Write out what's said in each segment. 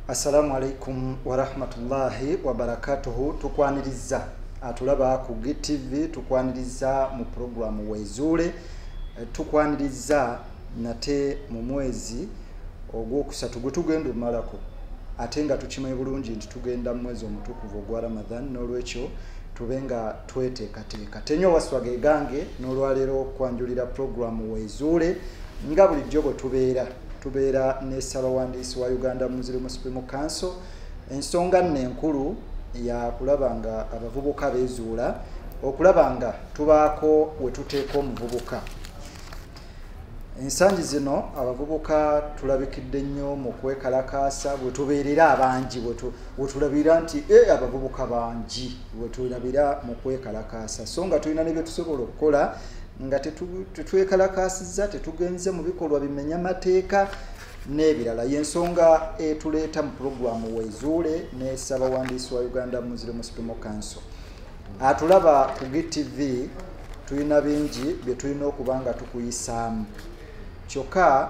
Assalamu alaikum wa rahmatullahi wa barakatuhu. Tukwaniriza atulaba ku GTV, tukwaniriza mu programu Wezuule, tukwaniriza nate mu mwezi ogwokusatu gwe tugenda omalako, ate nga tukimanyi bulungi nti tugenda mu mwezi omutukuvu ogwa Ramadan, n'olwekyo tubenga tweteekateeka. Tenyo waswage gange n'olwaleero kwanjulira programu Wezuule nga bulijjo bwe tubeera ne Ssaabawandiisi wa Uganda Muslim Supreme Council. Ensonga nenkulu ya kulaba nga abavubuka beezuula, okulaba nga tubaako we tuteeka omuvubuka. Ensangi zino abavubuka tulabikidde nnyo mu kwekalakaasa, bwe tubeerera abangi, bwe tulabira nti abavubuka bangi, bwe tulabira mu kwekalakaasa. So nga tulina ne bye tusobola okukola nga tetwekalakaasizza, tetugenze mu bikolwa bimenya mateeka n'ebirala. Yensonga etuleeta mu programu Wezuule ne Ssaabawandiisi wa Uganda Muslim Supreme Council. Atulaba ku GTV tulina bingi bye tulina okuba nga tukuyisaamu, kyokka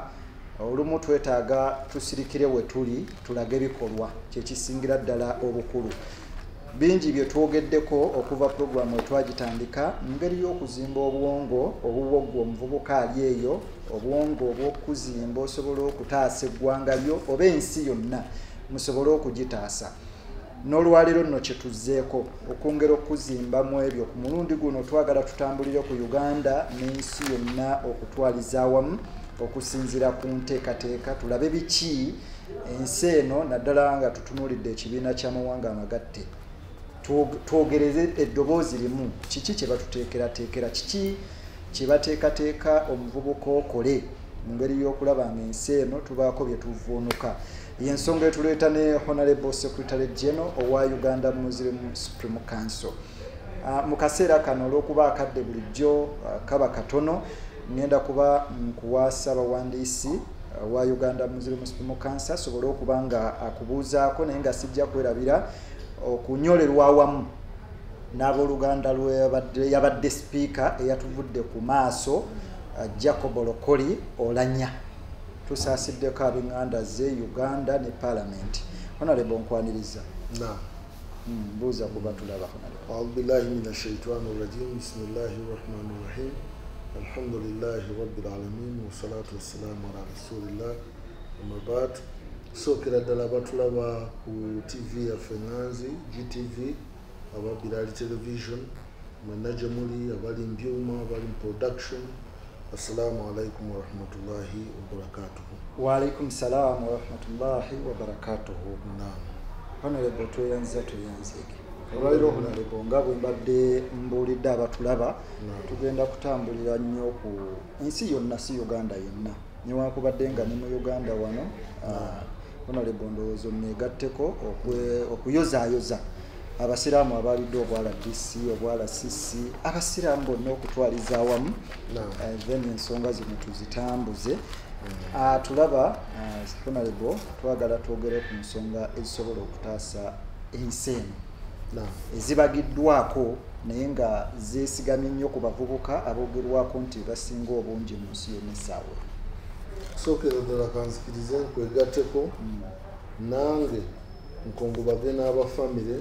olumu twetaaga tusirikire we tuli tulage ebikolwa, kyekisingira ddala obukulu. Bingi bye twogeddeko okuva programu etwagitandika, ngeri y'okuzimba obwongo obuwogwa omuvubuka ali eyo, obwongo obw'okuzimba osobola okutaasa eggwanga lyo oba ensi yonna musobole okugitaasa. N'olwaleero nno kye tuzzeeko okwongera okuzimbamu ebyo. Ku mulundi guno twagala tutambulire ku Uganda n'ensi yonna okutwaliza awamu okusinziira ku nteekateeka, tulabe biki ensi eno naddala nga tutunuulidde ekibiina ky'amawanga amagatte, twogereze eddoboozi limu, kiki kye batuteekerateekera, kiki kye bateekateeka omuvubuka okole mu ngeri y'okulaba nga ensi eno tubaako bye tuvuunuka. Y'ensonga etuleeta ne Honorable Secretary General owa Uganda Muslim Supreme Council. Mu kaseera kano olw'okuba akadde bulijjo kaba katono, ngenda kuba nkuwa Ssaabawandiisi wa Uganda Muslim Supreme Council asobole okuba nga akubuuzaako, naye nga sijja kwerabira okunyolerwa awamu n'abooluganda yabadde sipiika eyatuvudde ku maaso Jacob Lokoli Olanya. Tusaasiddeko ab'enganda ze Uganda ne Parliament. Honorable nkwaniriza. Mbuuza kuba tulaba Honorable. A'udhu billahi minash shaitani rrajim. Bismillahir rahmanir rahim. Alhamdulillahi rabbil alamin wa salatu wassalamu ala rasulillah. Amma ba'd. Sookera ddala batulaba ku TV yaffe Nganzi GTV, aba Birali Television, mwenna gye muli, abali mbyuma, abali mu production. Assalamu alaikum wa rahmatullahi wa barakatuhu. Wa alaikum salam wa rahmatullahi wa barakatuhu. Naam. Honorable tuyanzeke. Olwaleero Honorable nga bwe mbadde mbuulidde abatulaba, tugenda kutambulira nnyo ku ensi yonna, si Uganda yonna, newankubadde nga ne mu Uganda wano. Honorable ndowooza neegatteko okuyozaayoza abasiraamu abalidde obwa RDC, obwa RCC, abasiraamu bonna okutwaliza awamu, then ensonga zino tuzitambuze. Tulaba Honorable, twagala twogere ku nsonga ezisobola okutaasa ensi eno ezibagiddwako naye nga zeesigamye nnyo ku bavubuka aboogerwako nti basinga obungi mu nsi yonna essaawa. Sookera ddala kanzikirize nkwegatteko, nange nkongobage n'abafamire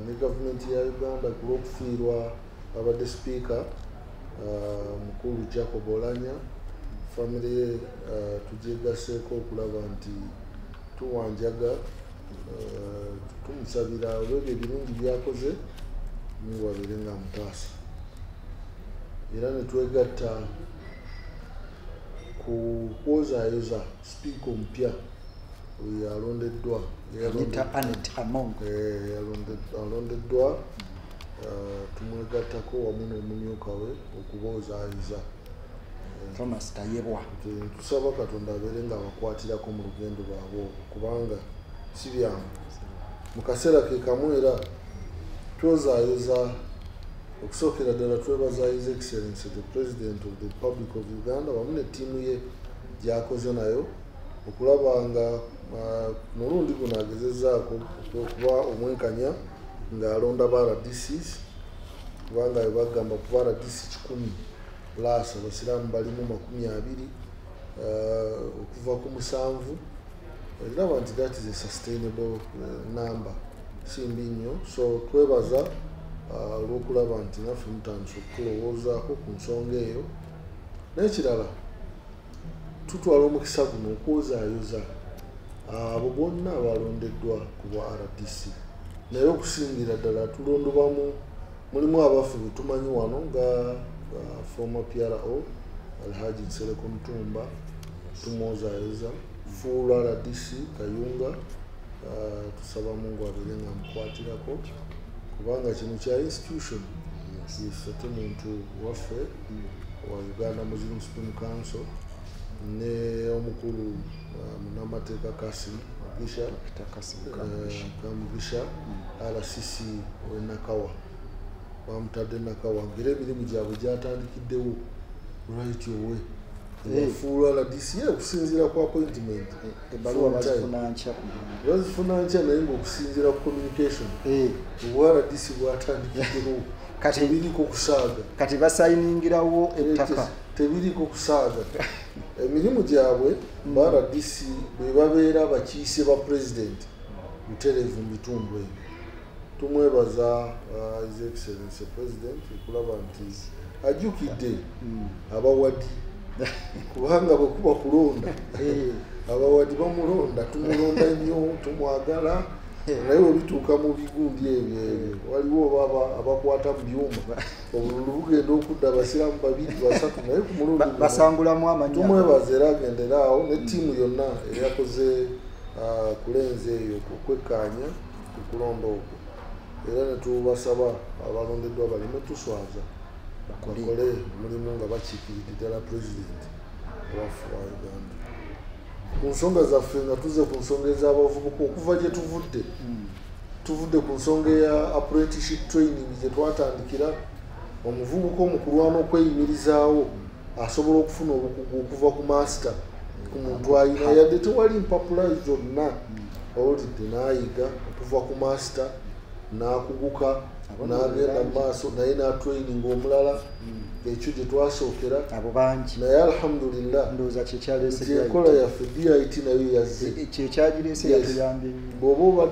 ne gavumenti ya Uganda ku lw'okufiirwa abadde sipiika mukulu Jacob Olanya. Famire ye tugyegaseeko okulaba nti tuwanjaga, tumusabira olw'ebyo ebirungi byakoze Mungu abeere nga amutaasa, era ne twegatta ku kwozaayoza sipiika omupya oyo alondeddwa, alondeddwa, tumwegattako wamu n'omumyuka we okuboozaayoza. Thomas Tayebwa. Tusaba Katonda abeere nga abakwatirako mu lugendo lwabwe kubanga si byangu. Mu kaseera ke kamu era twozaayoza, okusookera ddala twebaza His Excellency the President of the Republic of Uganda wamu ne ttiimu ye gy'akoze nayo okulaba nga mulundi guno agezezzaako okuba omwenkanya ng'alonda ba RDCs, kubanga bwe bagamba kuba RDC 100 plus abasiraamu balimu 20 okuva ku 7 era nti that is a sustainable number simbi nnyo so twebaza olw'okulaba nti naffe mutandise okutulowoozaako ku nsonga eyo n'ekirala tutwala omukisa guno okwozaayoza abo bonna abalondeddwa ku bwa RDC naye okusingira ddala tulondebwamu mulimu abaffe bwe tumanyi wano nga former PRO Alhaji Nsereko Mutumba tumwozaayoza full RDC Kayunga tusaba Mungu abeere nga mukwatirako kubanga kino kya institution ate muntu waffe wa Uganda Muslim Supreme Council ne omukulu munamateeka Kasim Kamugisha RCC w'Nakawa bamutadde Nakawa ngera emirimu gyabwe gyatandikiddewo right away full RDC okusinziira ku appointment ebbaluwa bazifuna nkya naye ng'okusinziira ku communication obwa RDC bwatandikiddewo tebiriko kusaaga kati basayiningirawo ettaka tebiriko kusaaga emirimu gyabwe ba RDC bwe babeera abakiise ba president butereevu mu bitundu ebyo tumwebaza His Excellency President okulaba nti ajjukidde abawadi kubanga bwe kuba kulonda abawadi bamulonda tumulonda nnyo tumwagala naye bituuka mu bigundi ebyo waliwo abakwata mu byuma obululu bugenda okudda abasiraamu 2-3 naye ku mulundi basangulamu amannya tumwebaza era agendera awo ne ttiimu yonna eyakoze kulenza eyo okwekkaanya ku kulonda okwo era ne tubasaba abalondeddwa baleme tuswaza bakole omulimu nga bakiikiridde ddala pulezidenti waffe wa Uganda ku nsonga zaffe nga tuze ku nsonga ez'abavubuka okuva gye tuvudde ku nsonga eya apprenticeship training gye twatandikira omuvubuka omukulwana okweyimirizaawo asobola okufuna obukugu okuva ku master ku muntu ayina yadde tewali mpapula zonna owulidde n'ayiga okuva ku master n'akuguka n'agenda mu maaso naye n'atraininga omulala ekyo gye twasookera abo bangi naye alhamdulillah ndowooza kyekyaleese enkola yaffe DIT nayo yazze kyekyagireese yatuyambye bw'oba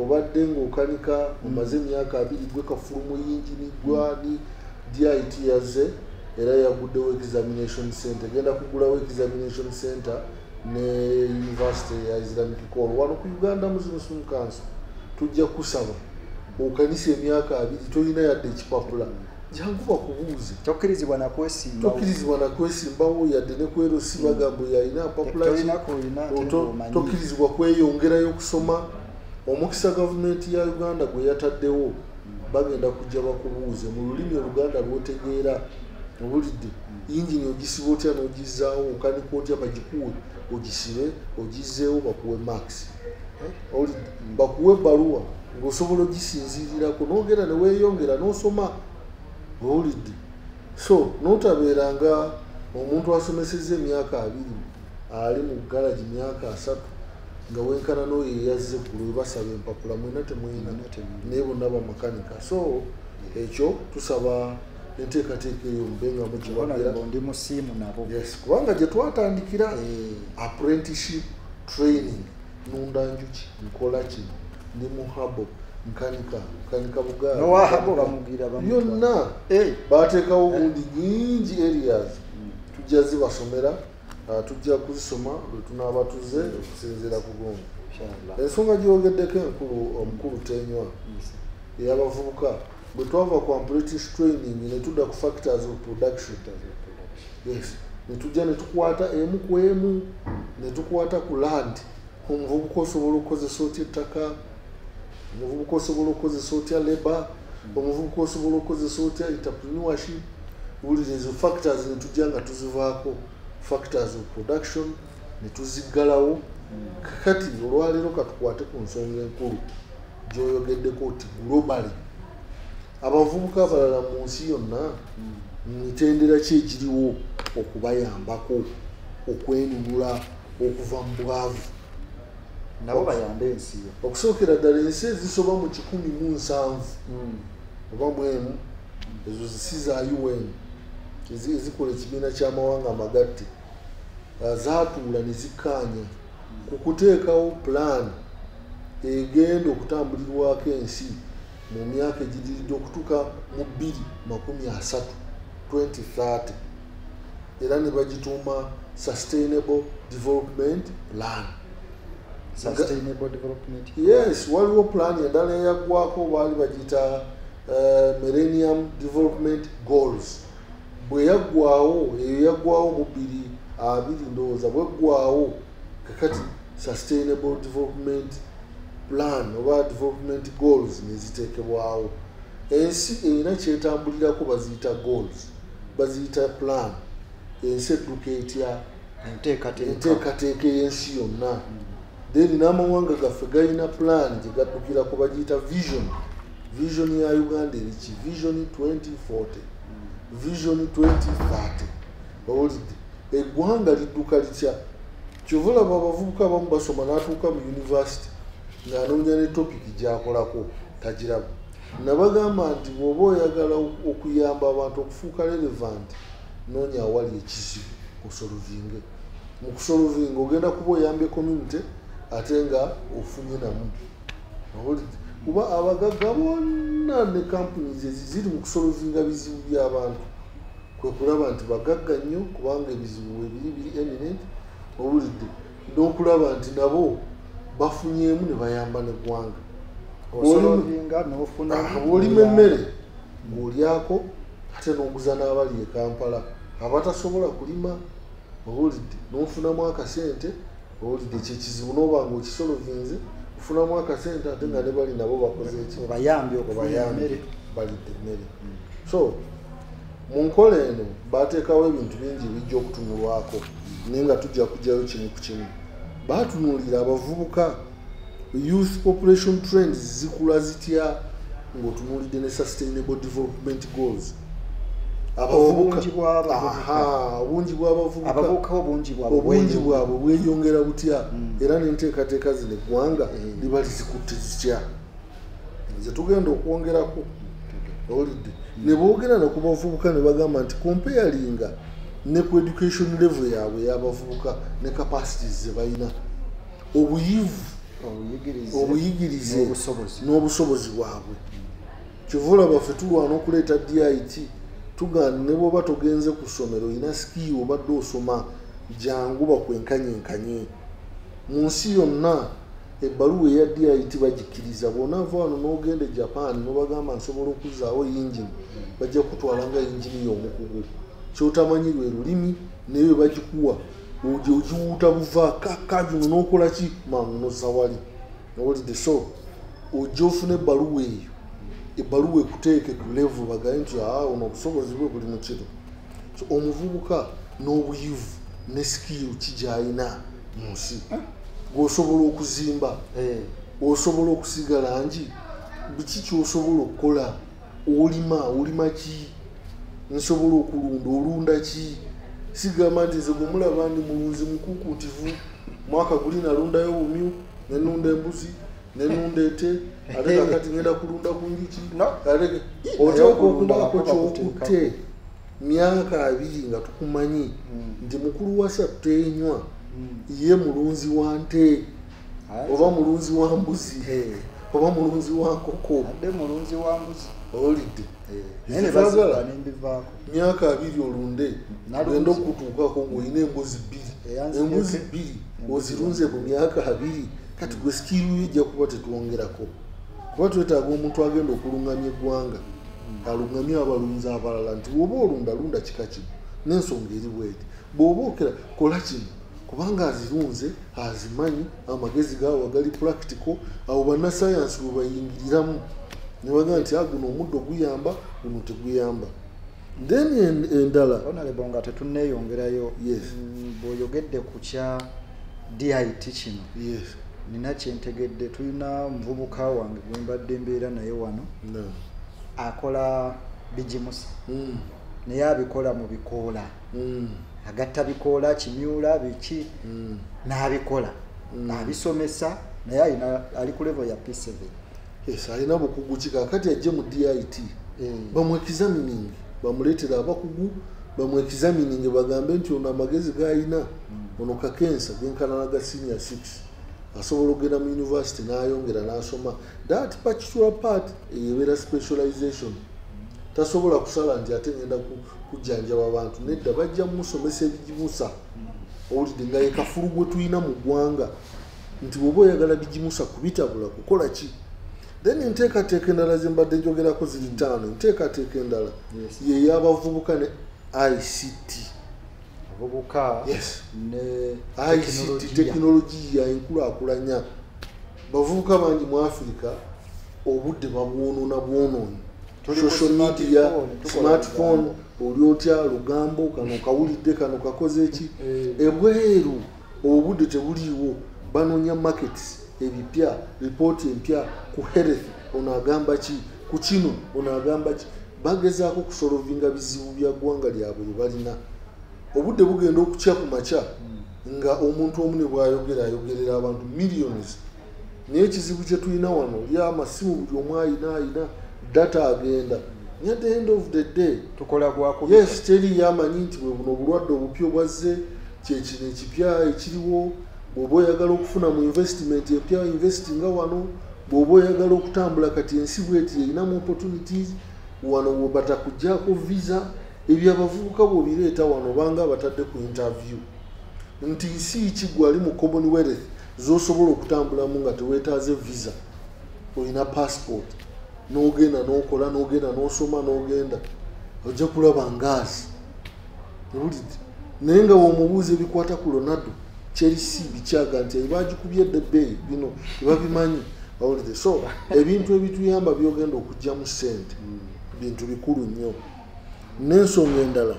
obadde ng'okanika omaze emyaka 2 gwe kafulumu yingini gwani DIT yazze era yaguddewo examination center genda kugulawo examination center ne University ya Islamic College wano ku Uganda Muslim Council tujja kusaba okanisa emyaka 2 tolina yadde ekipapula jangu bakubuuze tokkirizibwa nakwesimbawo yadde ne kwerosi bagambo yalina papula tokkirizibwa kweyongerayo okusoma omukisa gavumenti ya Uganda gwe yataddewo bagenda kujja bakubuuze mu lulimi Oluganda lwotegeera obulidde yingini ogisiba otya n'ogizaawo okanika otya bagikuwe ogisibe ogizeewo bakuwe max bakuwe ebbaluwa ng'osobola ogisinziirirako n'ogera ne weeyongera n'osoma owulidde so n'otabeeranga omuntu asomesezza emyaka 2 ali mu galaji myaka 3 nga wenkana n'oyo eyazze eggulu basaba empapula mwena temwina naye bonna bamakanika so ekyo tusaba enteekateeka eyo mubenga mukiwagira ndi musiimu nabo kubanga gye twatandikira apprenticeship training nundanjuki nkola ki ndi muhabo nkanika bugaali yonna bateekawo obundi nyingi areas tujja zibasomera tujja kuzisoma lwe tunaaba tuze okusinziira ku gongo ensonga gyogeddeko omukulu Tenywa ey'abavubuka bwe twava ku apprenticeship training ne tudda ku factors of production ne tujja ne tukwata emu ku emu ne tukwata ku land omuvubuka osobola okukozesa otya ettaka omuvubuka osobola okukozesa otya labor omuvubuka osobola okukozesa otya entrepreneurship buli ezo factors ne tujja nga tuzivaako factors of production ne tuziggalawo kakati olwaleero katukwate ku nsonga enkulu gy'oyogeddeko oti globally abavubuka abalala mu nsi yonna mitendera ki egiriwo okubayambako okwenunula okuva mu bwavu nabo bayambe ensi okusookera ddala ensi ezisoba mu 107 oba mwemu ezo zisi za UN ezikola ekibiina ky'amawanga amagatte zaatuula ne zikkaanya kukuteekawo plan egenda okutambulirwako ensi mu myaka egiridde okutuuka mu 2030 2030 era ne bagituuma sustainable development plan. Sustainable development. Yes, waliwo plan endala eyaggwako baali bagiyita millennium development goals. Bwe yaggwawo eyo yaggwawo mu 2020 ndowooza bweggwawo kakati sustainable development plan oba development goals neziteekebwawo. Ensi erina kyetambulirako baziyita goals, baziyita plan. Ensi edduka etya enteekateeka y'ensi yonna. Then n'amawanga gaffe galina plan gye gaddukirako bagiyita vision ya Uganda eriki vision 2040 vision 2030. Bawulidde eggwanga lidduka litya kyova olaba abavubuka abamu basoma n'atuuka mu university ng'anoonya ne topic gy'akolako tagiraba. Nabagamba nti bw'oba oyagala okuyamba abantu okufuuka relevant noonya awali ekizibu osolovinge. Mu kusolovinga ogenda kuba oyambye community ate nga ofunye namu. Kuba abagagga bonna ne companies ziri mu kusolovinga bizibu by'abantu. Kwe kulaba nti bagagga nnyo kubanga ebizibu biri eminent. Owulidde n'okulaba nti nabo bafunyeemu ne bayamba n'eggwanga. Olima emmere ng'olyako ate n'oguza n'abali e Kampala abatasobola kulima. Owulidde n'ofunamu akasente. Owulidde kyekizibu n'oba ng'okisolovinze ofunamu akasente ate nga ne bali nabo bakoze eki bayambye balidde emmere. So mu nkola eno baateekawo ebintu bingi bijja okutunulwako naye nga tujja kujjayo kimu ku kimu. Baatunuulira abavubuka youth population trends zikula zitya ng'otunuulidde ne sustainable development goals. Obungi bw'abavubuka obungi bwabwe bweyongera butya era n'enteekateeka zino eggwanga liba lizikutte zitya ze tugenda okwongerako. Owulidde ne boogera ku bavubuka ne bagamba nti comparinga ne ku education level yaabwe y'abavubuka ne capacities ze balina obuyivu obuyigirize n'obusobozi bwabwe. Kyova olaba ffe tulwana okuleeta DIT tugana ne bw'oba togenze ku ssomero olina skill obadde osoma jangu bakwenkanyenkanye. Mu nsi yonna ebbaluwa eya DIT bagikkiriza. Bw'onaava wano n'ogenda e Japan n'obagamba nsobola okuzzaawo yingini bajja kutwala nga yingini y'omukugu. Kyotamanyi lwe lulimi naye bagikuwa ojja ogiwuuta buva kakkajuno n'okola ki mangu n'ozza wali. Owulidde so ojja ofuna ebbaluwa eyo ebbaluwa ekuteeke ku level bagaye nti ono obusobozi bwe buli mu kiro. So omuvubuka n'obuyivu ne skill kigyayina mu nsi gw'osobola okuzimba osobola okusiga langi biki ky'osobola okukola. Olima ki nsobola okulunda olunda ki. Sigamba nti nze gwe mulaba ndi mulunzi mukuukutivu mwaka guli nalundayo bumyu nenunda embuzi nenunda ete ate kakati ngenda kulunda ku njuki. Oteeka okubaako kyokutte myaka 2 nga tukumanyi nti mukulu wasa tenywa ye mulunzi wa nte oba mulunzi wa mbuzi oba mulunzi wa nkoko adde mulunzi wa mbuzi. Owulidde myaka 2 olunde genda okutuukako ng'olina embuzi 2 embuzi 2 ozirunze mu myaka 2 kati gwe sikiru ejja kuba tetwongerako kuba twetaaga omuntu agenda okulungamya eggwanga alungamya abalunzi abalala nti bw'oba olundalunda kika kimu n'ensonga eri bweti bw'oba okera kola kino kubanga azirunze azimanyi amagezi gaawe agali practical abo bannasayansi bwe bayingiriramu ne bagamba nti guno omuddo guyamba guno teguyamba. Then endala Honorable nga tetunneeyongerayo bw'oyogedde ku kya DIT kino nina kyentegedde tulina muvubuka wange gwe mbadde mbeera naye wano akola bigimusa naye abikola mu bikoola agatta bikoola kimyula biki n'abikola abisomesa naye ali ku level ya P7. Alina bukugu ki kakati ajje mu DIT bamwe examining bamuleetera abakugu bamwexamining bagambe nti ono amagezi gayina ono kakensa genkananaga senior 6 asobola okugenda mu university n'ayongera n'asoma that particular part eyebeera specialization tasobola kusala nti ate ngenda kujjanjaba abantu nedda bajja mumusomesa ebigimusa owulidde nga yekafulu gwe tulina mu ggwanga nti bw'oba oyagala bigimusa kubitabula kukola ki then enteekateeka endala ze mbadde njogerako ziri 5 enteekateeka endala yey'abavubuka ne ICT abavubuka ne ICT tekinologiya enkulaakulanya bavubuka bangi mu Africa obudde babwonoona social media smartphone oli otya lugambo kano kawulidde kano kakoze eki ebweru obudde tebuliiwo banoonya markets ebipya report empya ku health onagamba ki ku kino onagamba ki bagezaako kusolovinga bizibu bya ggwanga lyabwe balina obudde bugenda okukya ku makya nga omuntu omu ne bw'ayogera ayogerera abantu millions naye ekizibu kye tulina wano ly'amasimu buli omu ayina data agenda at the end of the day tukola gwakubi yes teri yamanyi nti bwe buno obulwadde obupya obwazze kyekino ekipya ekiriwo bw'oba oyagala okufuna mu investment epya investinga wano bw'oba oyagala okutambula kati ensi bweti erinamu opportunities wano bwebatakugjaako visa ebyo abavubuka bw'obireeta wano banga batadde ku interview nti nsi ki gwe ali mu Commonwealth z'osobola okutambulamu nga teweetaaze visa olina passport n'ogenda n'okola n'ogenda n'osoma n'ogenda ojja kulaba ngaazi ewulidde naye nga w'omubuuza ebikwata ku Ronaldo Chelsea bikyaga nti bagikubye ebbeeyi bino babimanyi ewulidde so ebintu ebituyamba byogenda okujja mu ssente bintu bikulu nnyo n'ensonga endala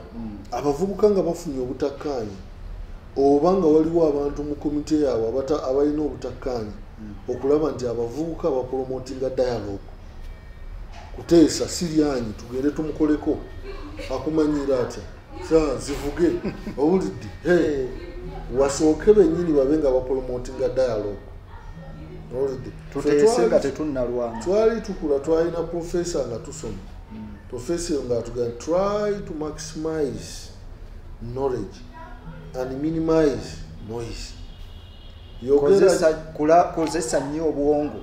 abavubuka nga bafunye obutakkaanya oba nga waliwo abantu mu komite yaabwe abalina obutakkaanya okulaba nti abavubuka bapromotinga dialogue kuteesa siryanyi tugende tumukoleko akumanyira atya zivuge owulidde wasooke bennyini babe nga bapromotinga dialogue owulidde tuteese nga tetunnalwana twali tukula twalina professor nga tusoma professor nga atugamba try to maximize knowledge and minimize noise kozesa nnyo obwongo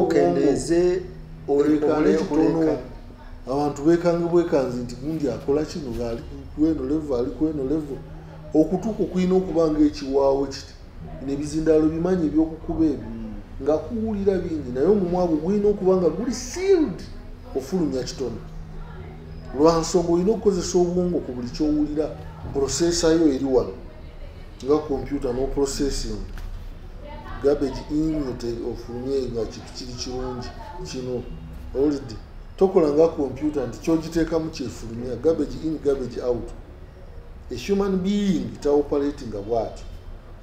okendeze olekane kitono abantu bwekanze nti gundi akola kino ali kweno level okutuuka okulina okubanga ekiwaawo kiti nebizindalo bimanyi ebyokukuba ebyo nga kuwulira bingi naye omumwa gwo gulina okuba nga guli sealed ofulumya kitono lwa nsonga olina okukozesa obwongo ku buli kyowulira processor yo eri wano nga computer no processing garbage in ofulumye nga kiri kirungi kino owulidde tokola nga computer nti kyogiteekamu kyefulumya garbage in garbage out a human being taoperating bwatyo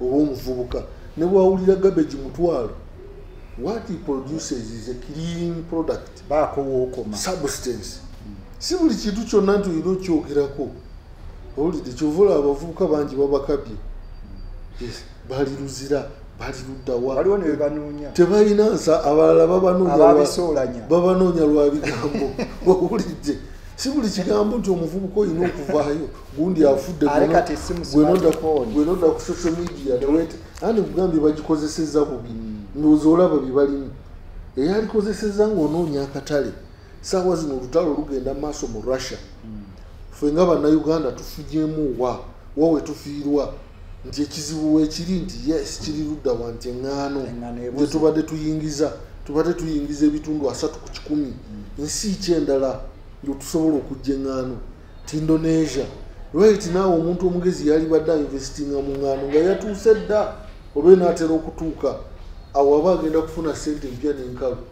oba omuvubuka ne bwawulira garbage mutwalo what he produces is a clean product bakowookoma substance si buli kintu kyonna nti olina okyogerako owulidde kyovula abavubuka bangi babakabye bali luzira bali luddawa waliwo ne bebanoonya tebalina nsa abalala babanoonya lwa bigambo owulidde si buli kigambo nti omuvubuka olina okuvaayo gundi afudde gwenodda ku social media newete andi kugambye bagikozeseza bubi ndowooza olaba byebalimu eyalikozeseza ng'onoonya akatale saawa zino olutalo lugenda maaso mu Russia ffe nga bannayuganda tufugyemu wawe tufiirwa nti ekizibu weekiri nti yes kiri ludda wa nti eŋŋaano gye tubadde tuyingiza ebitundu 3 ku 100 ensi kyendala tusobola okujja eŋŋaano ti Indonesia right naawe omuntu omugezi yali badde investinga mu ŋŋaano nga yatuuse dda oba enaatera okutuuka awo aba agenda kufuna ssente mpya n'enkalu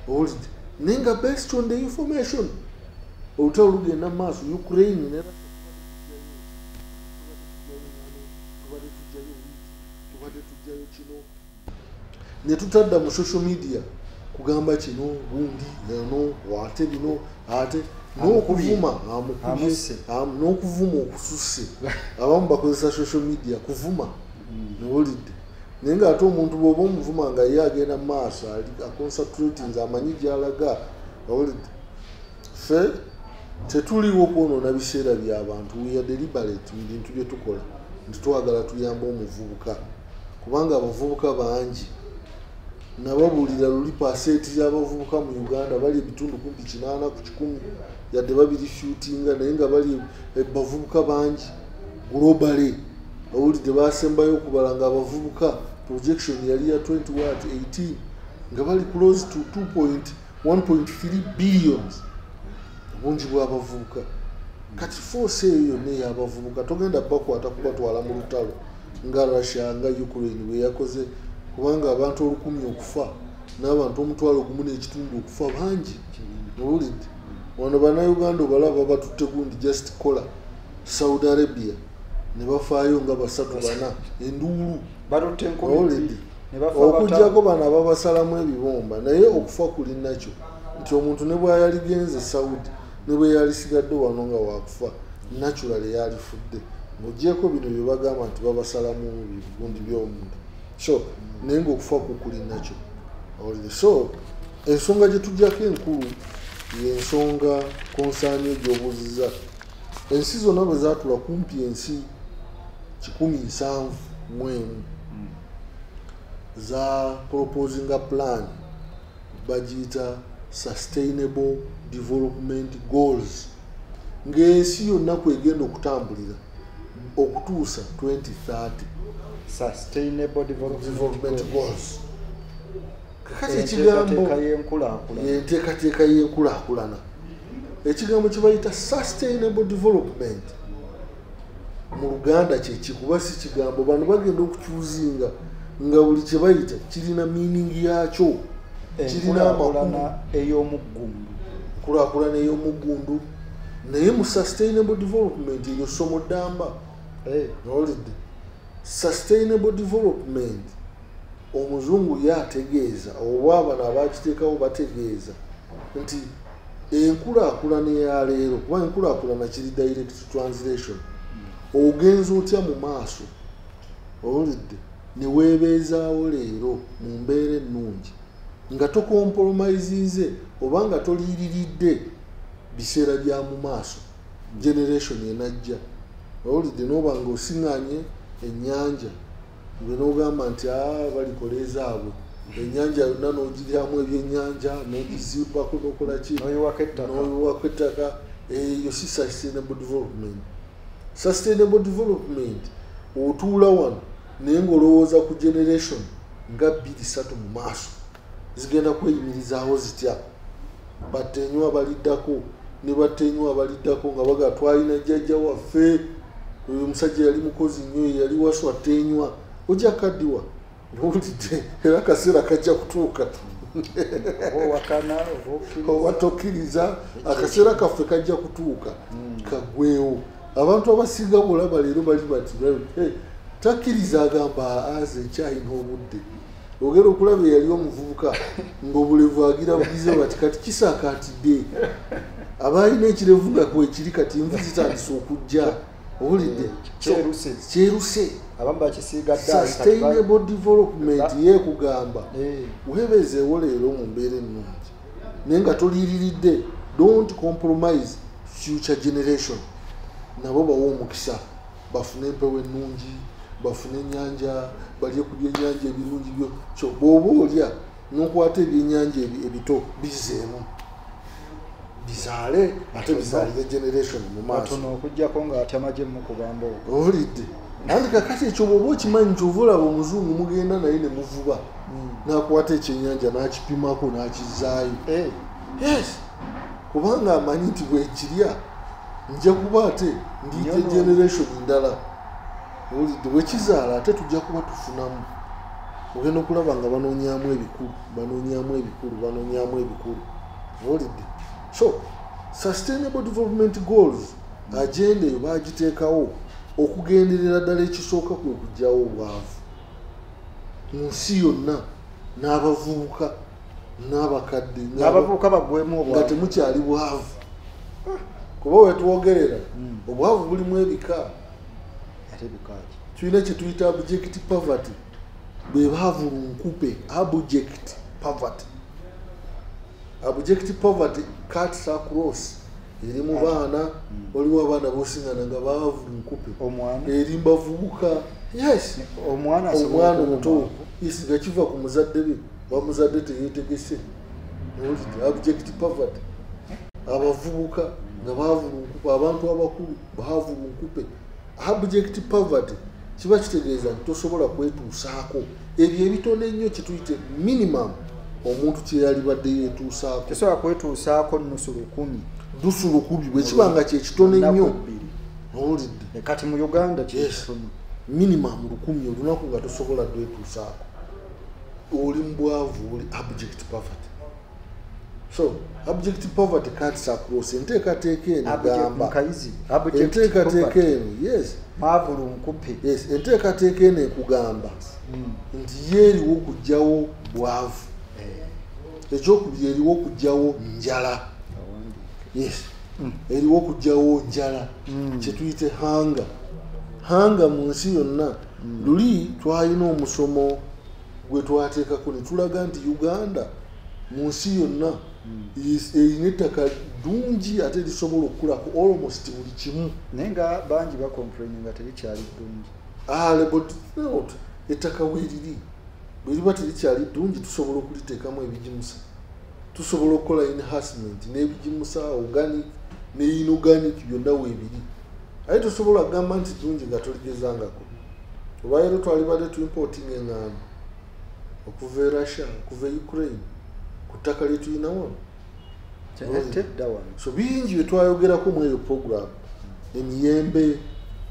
owulidde naye nga based on the information olutalo lugenda mu maaso Ukraine tubadde tujjayo kino ne tutadda mu social media kugamba kino gundi eno wate bino ate n'okuvuma n'okuvuma okususse abamu bakozesa social media kuvuma newulidde naye ng'ate omuntu bw'oba omuvuma nga ye agenda mu maaso aconcentrating amanyi gy'alaga awulidde ffe tetuliwo kwonoona biseera by'abantu. We are deliberate mu bintu bye tukola nti twagala tuyamba omuvubuka kubanga abavubuka bangi nababulira luli paseeti y'abavubuka mu Uganda bali ebitundu 80 ku 100 yadde babirifutinga naye nga bali bavubuka bangi globally. Bawulidde basembayo okubala nga abavubuka projection yali ya 2018 nga bali close to 1.3 billions bungi bw'abavubuka. Kati force eyo n'ey'abavubuka togenda bakwata kubatwala mu lutalo nga Russia nga Ukraine bwe yakoze kubanga abantu 1000 okufa n'abantu 1,000 okufa bangi. Bawulidde wano bannayuganda obalaba batutte gundi just kola Saudi Arabia ne bafaayo nga 3-4 enduulu barutte enkomiti okujjako bano ababasalamu ebibomba naye okufa kuli nakyo nti omuntu ne bwayaligenze Saudi ne bwe yalisigadde wano nga wakufa natural yalifudde ng'ogyeko bino bye bagamba nti babasalamu ebigundi by'omuntu so naye ng'okufa kukuli nakyo. So ensonga gye tujjako enkulu y'ensonga konsaani egyobuuziza. Ensi zonna bwe zaatula kumpi ensi 170 za proposinga plan bagiyita sustainable development goals ng'ensi yonna kwegenda okutambulira okutuusa 2030 sustainable development goals. Kakati ekigambo yenteekateeka y'enkulaakulana ekigambo kye bayita sustainable development mu Luganda kyeki kuba si kigambo bano bagenda okukyuzinga nga buli kye bayita kirina meaning yakyo kirina amakulu enkulaakulana ey'omuggundu naye mu sustainable development eryo ssomo ddamba. Nolidde sustainable development omuzungu yategeeza oba abano abakiteekawo bategeeza nti enkulaakulana ya leero kuba enkulaakulana kiri direct translation ogenza otya mu maaso owulidde ne weebeezaawo leero mu mbeera ennungi nga tokompromisinze oba nga toliiriridde biseera bya mu maaso generation enajja owulidde n'oba nga osiŋŋanye ennyanja gwe n'ogamba nti balikoleeza abo ennyanja yonna n'ogiryamu ebyennyanja n'ogizibako n'okola ki n'oyiwako ettaka eyo si sustainable development. Sustainable development otuula wano naye ng'olowooza ku generation nga 2-3 mu maaso zigenda kweyimirizaawo zitya. Battenywa baliddako ne battenywa baliddako nga baga twalina jjajja waffe oyo omusajja yali mukozi nnyo yali waswa ttenywa ojja kaddiwa nowulidde era akaseera kajja kutuuka oba tokkiriza akaseera kaffe kajja kutuuka kagwewo. Abantu abasinga bolaba leero bali bati takkiriza agamba aze nkyalina obudde ogera okulaba yali omuvubuka ng'obulevu agira bugize bati kati kisaakaatidde abalina ekirevu nga kwekiri kati envu zitandise okujja owulidde kyeruse sustainable development yeekugamba weebeezeewo leero mu mbeera ennungi naye nga toliiriridde don't compromise future generation nabo bawa omukisa bafune empewo ennungi bafune ennyanja balye ku byennyanja ebirungi byo kyo bw'oba olya n'okwata ebyennyanja ebito bizeemu bizaale ate bizaalire generation mu maaso okujjako ng'atyamagye mukubamba owulidde anti kakati ekyo bw'oba okimanyi nti ova olaba omuzungu mugenda naye ne muvuba n'akwata ekyennyanja n'akipimako n'akizaayo yes kubanga amanyi nti bwekirya nja kuba ate ndiite generation ndala owulidde bwekizaala ate tujja kuba tufunamu ogenda okulaba nga banoonyaamu ebikulu owulidde. So sustainable development goals agenda eyo bagiteekawo okugenderera ddala ekisooka kwe kugyawo obwavu mu nsi yonna n'abavubuka n'abakadde bagwemu nga temukyali bwavu kuba wetwogerera obwavu bulimu ebika tulina kye tuyita abject poverty bwe baavu lunkupe abject poverty cuts across eri mu baana waliwo abaana bosingana nga baavu nkupe eri bavubuka yes omwana omuto nga kiva ku muzadde be bamuzadde teyeetegese abject poverty abavubuka nga baavu nkupe abantu abakulu baavu nkupe abject poverty kiba kitegeeza nti tosobola kwetuusaako ebyo ebitono ennyo kituyite minimum omuntu kyeyali badde yeetuusaako tesobola kwetuusaako nusu lukumi bwe kiba nga kyekitono ennyo owulidde kati mu Uganda kyekitono minimum 10 olunaku nga tosobola dwetuusaako oli mbwavu oli abject poverty. So abject poverty cuts across enteekateeka eno gamba enteekateeka eno yes maavulu nkupe yes enteekateeka eno ekugamba nti yeeriwo okugyawo bwavu ekyokubiri eriwo okugyawo njala yes eriwo okugyawo njala kyetuyite hanga mu nsi yonna luli twalina omusomo gwe twateekako ne tulaga nti Uganda mu nsi yonna erina ettaka ddungi ate lisobola okukulako almost buli kimu naye nga bangi bacomplaini nga terikyali ddungi ettaka weeriri bwe liba terikyali ddungi tusobola okuliteekamu ebigimusa tusobola okukola enhancement n'ebigimusa organic ne inorganic byonna weebiri aye tosobola kugamba nti ddungi nga toligezangako olwaleero twalibadde tuimporting eŋŋaano okuva e Russia okuva e Ukraine ku ttaka lye tulina wano so bingi bye twayogerako mu eyo program emiyembe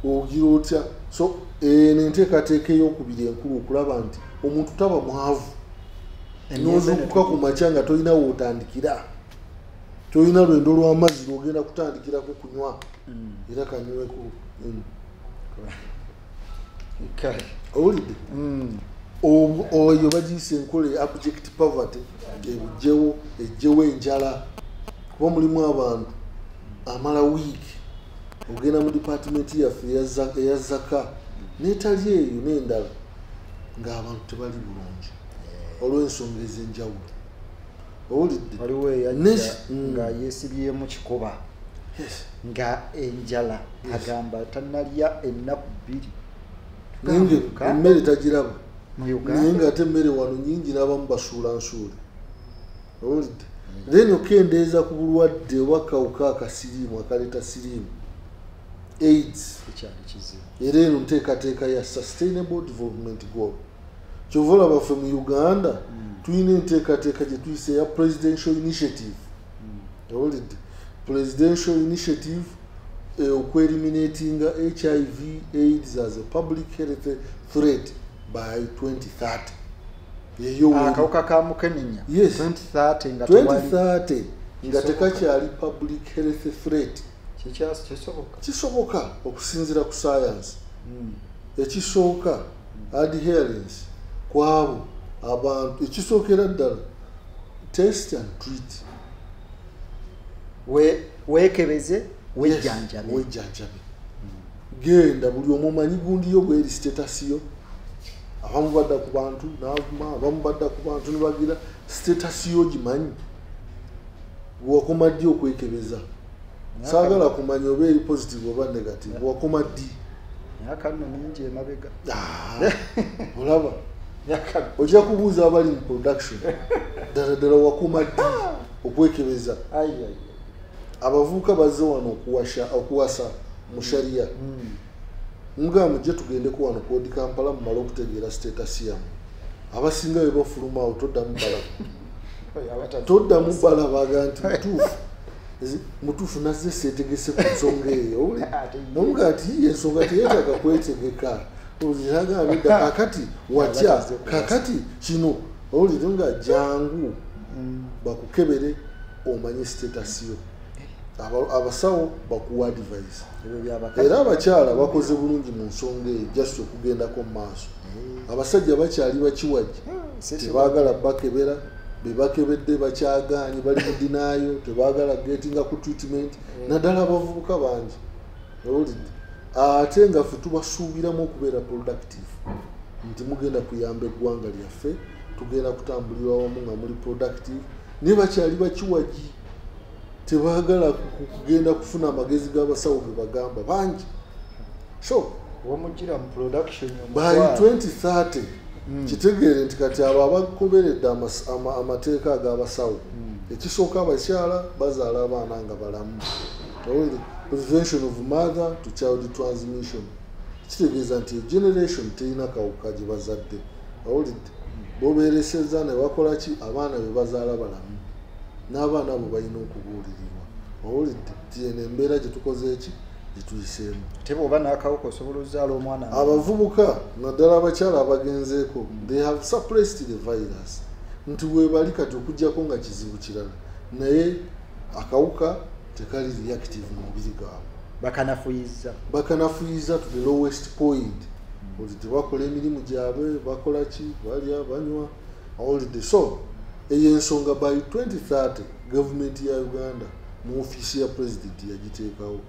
ogira otya so nenteekateeka ey'okubiri enkulu okulaba nti omuntu taba mwavu n'ozuukuka ku makya nga tolina wootandikira tolina lwendo lw'amazzi lwogenda kutandikirako kunywa era kanyweko owulidde oyo bagiyise enkola abject poverty ejjewo enjala kuba mulimu abantu amala wiiki ogenda mu department yaffe eya zaka n'etali eyo n'endala ng'abantu tebali bulungi olw'ensonga ez'enjawulo owulidde waliwo nga yeesibyemu kikoba nga enjala agamba tanalya ennaku 2 naye emmere tagiraba naye ng'ate emmere wano nyingi n'abamu basuula nsuule owulidde then okendeeza ku bulwadde oba kawuka akasiriimu akaleeta siriimu AIDS era eno nteekateeka ya sustainable development goal kyova olaba ffe mu Uganda tulina enteekateeka gye tuyise ya presidential initiative owulidde presidential initiative okweeliminatinga HIV AIDS as a public health threat by 2030 akawuka ka mukenenya 2030 nga tekakyali public health threat kisoboka okusinziira ku science ekisooka adherence kwabo abantu ekisookera ddala test and treat weekebeze wejjanjabe genda buli omu manyi gundiyo bweri status yo abamu badda ku bantu n'avuma abamu badda ku bantu nebagira status yo gimanyi bwakoma ddi okwekebeza saagala kumanya oba eri positive oba negative bwakoma ddi yakano mingi emabega olaba ojja kubuuza abali mu production ddala wakoma ddi okwekebeza abavubuka bazze wano okuwasa mu sharia mugamba mujje tugendeko wano kodi Kampala mumale okutegeera status yamu abasinga bwe bafulumawo toddamu bala baga nti mutuufu nazze seetegese ku nsonga eyo nomuga nti ensonga teyeetaaga kwetegeka agambidda kakati watya kakati kino owulire nga jangu bakukebere omanye status yo abasawo bakuwa advice era abakyala bakoze bulungi mu nsonga eyo just okugendako mu maaso abasajja bakyali bakiwajja tebaagala bakebera bebakebedde bakyagaanye bali mu dinaayo tebaagala getinga ku treatment naddala abavubuka bangi owulidde ate nga ffe tubasuubiramu okubeera productive nti mugenda kuyamba eggwanga lyaffe tugenda kutambulira wamu nga muli productive naye bakyali bakiwagi tebaagala kugenda kufuna amagezi g'abasawo ge bagamba bangi. So wamugira mu production by 2030 kitegeere nti kati abo abagoberedde amateeka ag'abasawo ekisooka abakyala bazaala abaana nga balamu. Prevention of mother to child transmission kitegeeza nti generation terina kawuka gye bazadde. Awulidde bobeeresezza ne bakola ki abaana be bazaala balamu n'abaana abo balina okubuulirirwa. Awulidde tieno embeera gye tukoze eki gye tuyiseemu. teba oba n'akawuka osobola ozaala omwana abavubuka naddala abakyala abagenzeeko they have suppressed the virus nti weebali kati okugjako nga kizibu kirala naye akawuka tekali reactive mu mubiri gwabwe bakanafuyiza to the lowest point. Olidde bakola emirimu gyabwe bakola ki balya banywa. Olidde so eyo ensonga by 2030 gavumenti ya Uganda mu ofiisi ya president yagiteekawo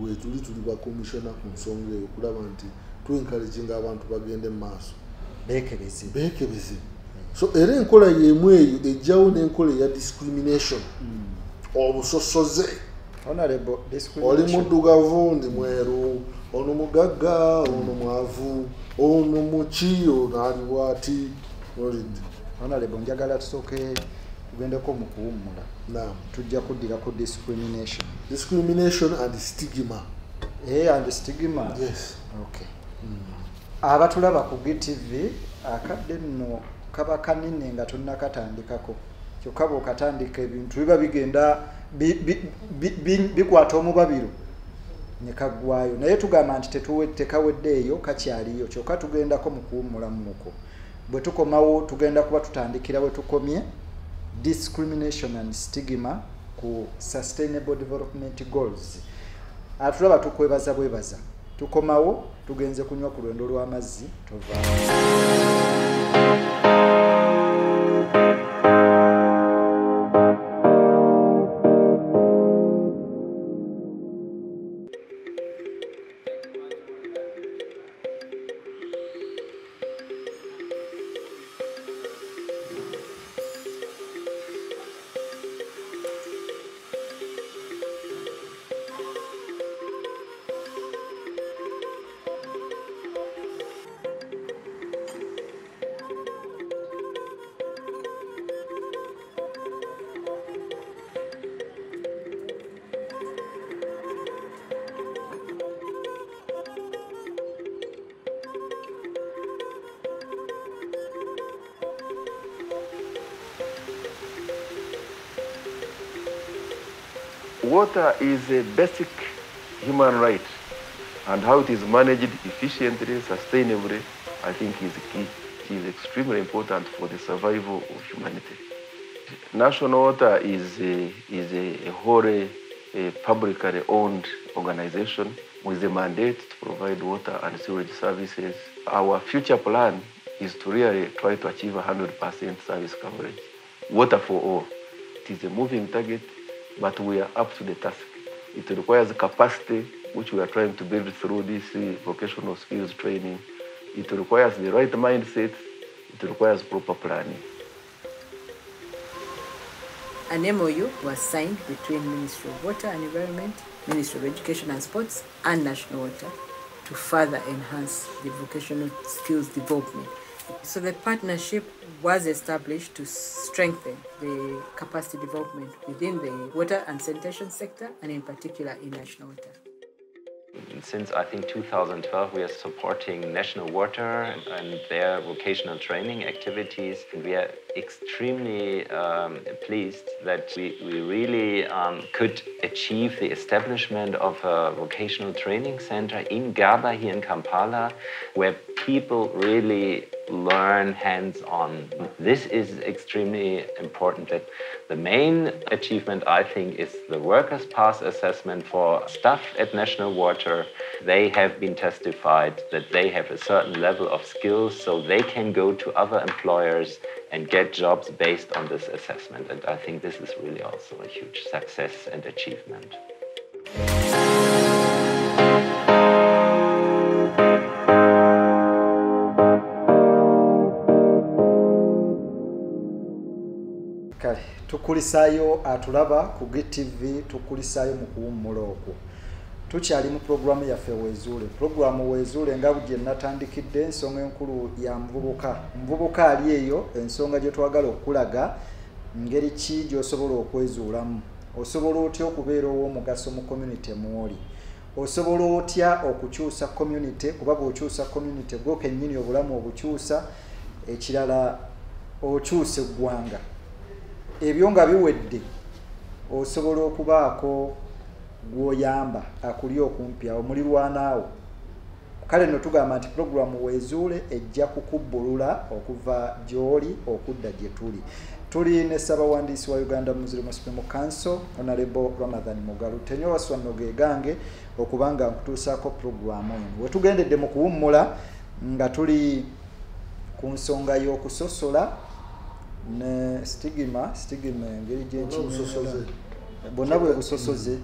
wetuli tuli ba commissioner ku nsonga eyo okulaba nti tu-encouraging abantu bagende mu maaso beekebeze. So era enkola y'emu eyo ejjawo n'enkola eya discrimination obusosoze. Oli muddugavu ndi mweru, ono mugagga, ono mwavu, ono muki, ono ali bw'ati. Honorable njagala tusooke tugendeko mu kuwummula. Naam. Tujja kuddira ku discrimination and stigma. And stigma. Yes. Okay. Abatulaba ku GTV akadde nno kaba kanene nga tunnakatandikako. Kyokka bw'okatandika ebintu biba bigenda bikwata omubabiro ne kaggwayo. Naye tugamba nti tekaweddeeyo kakyaliyo. Kyokka tugendako mu kuwummulamuko. Bwe tukomawo tugenda kuba tutandikira we tukomye discrimination and stigma ku sustainable development goals. Atulaba tukwebaza bwebaza. Tukomawo tugenze kunywa ku lwendo lw'amazzi tovaawo. Water is a basic human right, and how it is managed efficiently, sustainably, I think is key. It is extremely important for the survival of humanity. National Water is a wholly publicly owned organization with a mandate to provide water and sewage services. Our future plan is to really try to achieve 100% service coverage. Water for all. It is a moving target, but we are up to the task. It requires capacity, which we are trying to build through this vocational skills training. It requires the right mindset. It requires proper planning. An MOU was signed between Ministry of Water and Environment, Ministry of Education and Sports, and National Water to further enhance the vocational skills development. So the partnership was established to strengthen the capacity development within the water and sanitation sector, and in particular in National Water. Since I think 2012, we are supporting National Water and their vocational training activities. We are extremely pleased that we really could achieve the establishment of a vocational training center in Gaba here in Kampala, where people really learn hands-on. This is extremely important. That the main achievement, I think, is the workers' pass assessment for staff at National Water. They have been testified that they have a certain level of skills, so they can go to other employers and get jobs based on this assessment. And I think this is really also a huge success and achievement. tukulisaayo atulaba ku GTV tukulisaayo mu kuwummula okwo. Tukyali mu programu yaffe Weezuule. Programu Weezuule nga bwe natandikidde ensonga enkulu ya muvubuka ali eyo, ensonga gye twagala okulaga ngeri ki gy'osobola okwezuulamu. Osobola otya okubeera ow'omugaso mu community mw'oli. Osobola otya okukyusa community, kuba bw'okyusa community gwo kennyini obulamu obukyusa, ekirala okyusa eggwanga. Ebyo nga biwedde osobola okubaako gwoyamba akuli okumpi awo mulirwanaawo. Kale no tugamba nti programu Weezuule ejja kukubbulula okuva gy'oli okudda gye tuli. Tuli ne Ssaabawandiisi wa Uganda Muslim Supreme Council Honorable Ramadhan Mugalu. Tenyo waswanno gegange okubanga nkutuusaako programu eno. We tugendedde mu kuwummula nga tuli ku nsonga y'okusosola ne stigma engeri gy'enkinyonyola. Bonna bwe busosoze.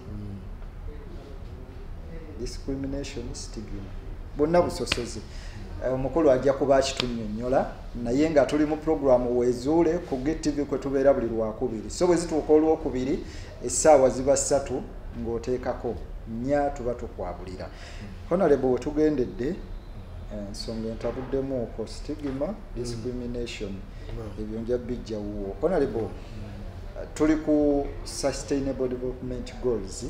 Discrimination, stigma. Bonna busosoze. Omukulu ajja kuba akitunnyonnyola naye nga tuli mu programu Weezuule ku GTV kwe tubeera buli Lwakubiri. So bwe zituuka Olwokubiri essaawa ziba 3 ng'oteekako 4 tuba tukwabulira. Honorable we tugendedde ensonga entabuddemu okwo stigma, discrimination. Ebyo nja bijja wuwo. Honorable tuli ku Sustainable Development Goals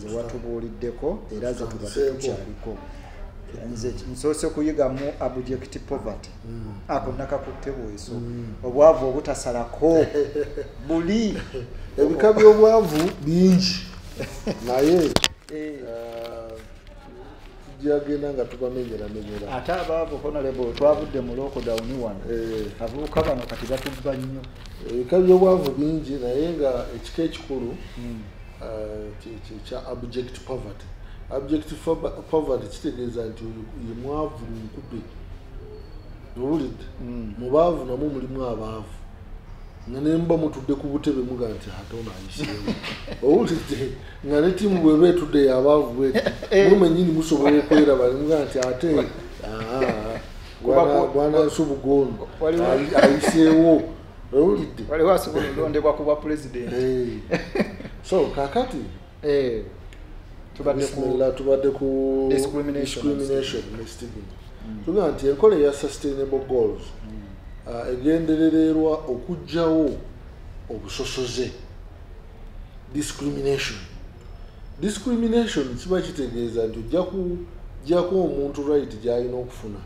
ze watubuuliddeko era ze tubadde tukyaliko. Nze nsoose kuyigamu abject poverty. Ako nakakutte bweso. Obwavu obutasalako buli ebika by'obwavu bingi naye tujagenda nga tubamenyera. Ate abaavu Honorable twavudde mu lockdown wano. Abavubuka bano kati batubba nnyo. Ebika by'obwavu bingi naye nga ekika ekikulu kya abject poverty. Abject poverty kitegeeza nti ye mwavu nkube. Owulidde? Mu baavu namwo mulimu abaavu. Nga ne mba mutudde ku butebe muga nti ate ono ayiseewo. Owulidde? Nga ne ttiimu bw'eba etudde y'abaavu bweti. Mwe nnyini musobola okweraba ne muga nti ate bwana Nsubugondo ayiseewo. Owulidde? Waliwo asobola olondebwa ku bwa president. So kakati tubadde ku discrimination ne stigma. Tugamba nti enkola eya sustainable goals egenderererwa okuggyawo obusosoze. Discrimination kiba kitegeeza nti ojjako omuntu right gy'alina okufuna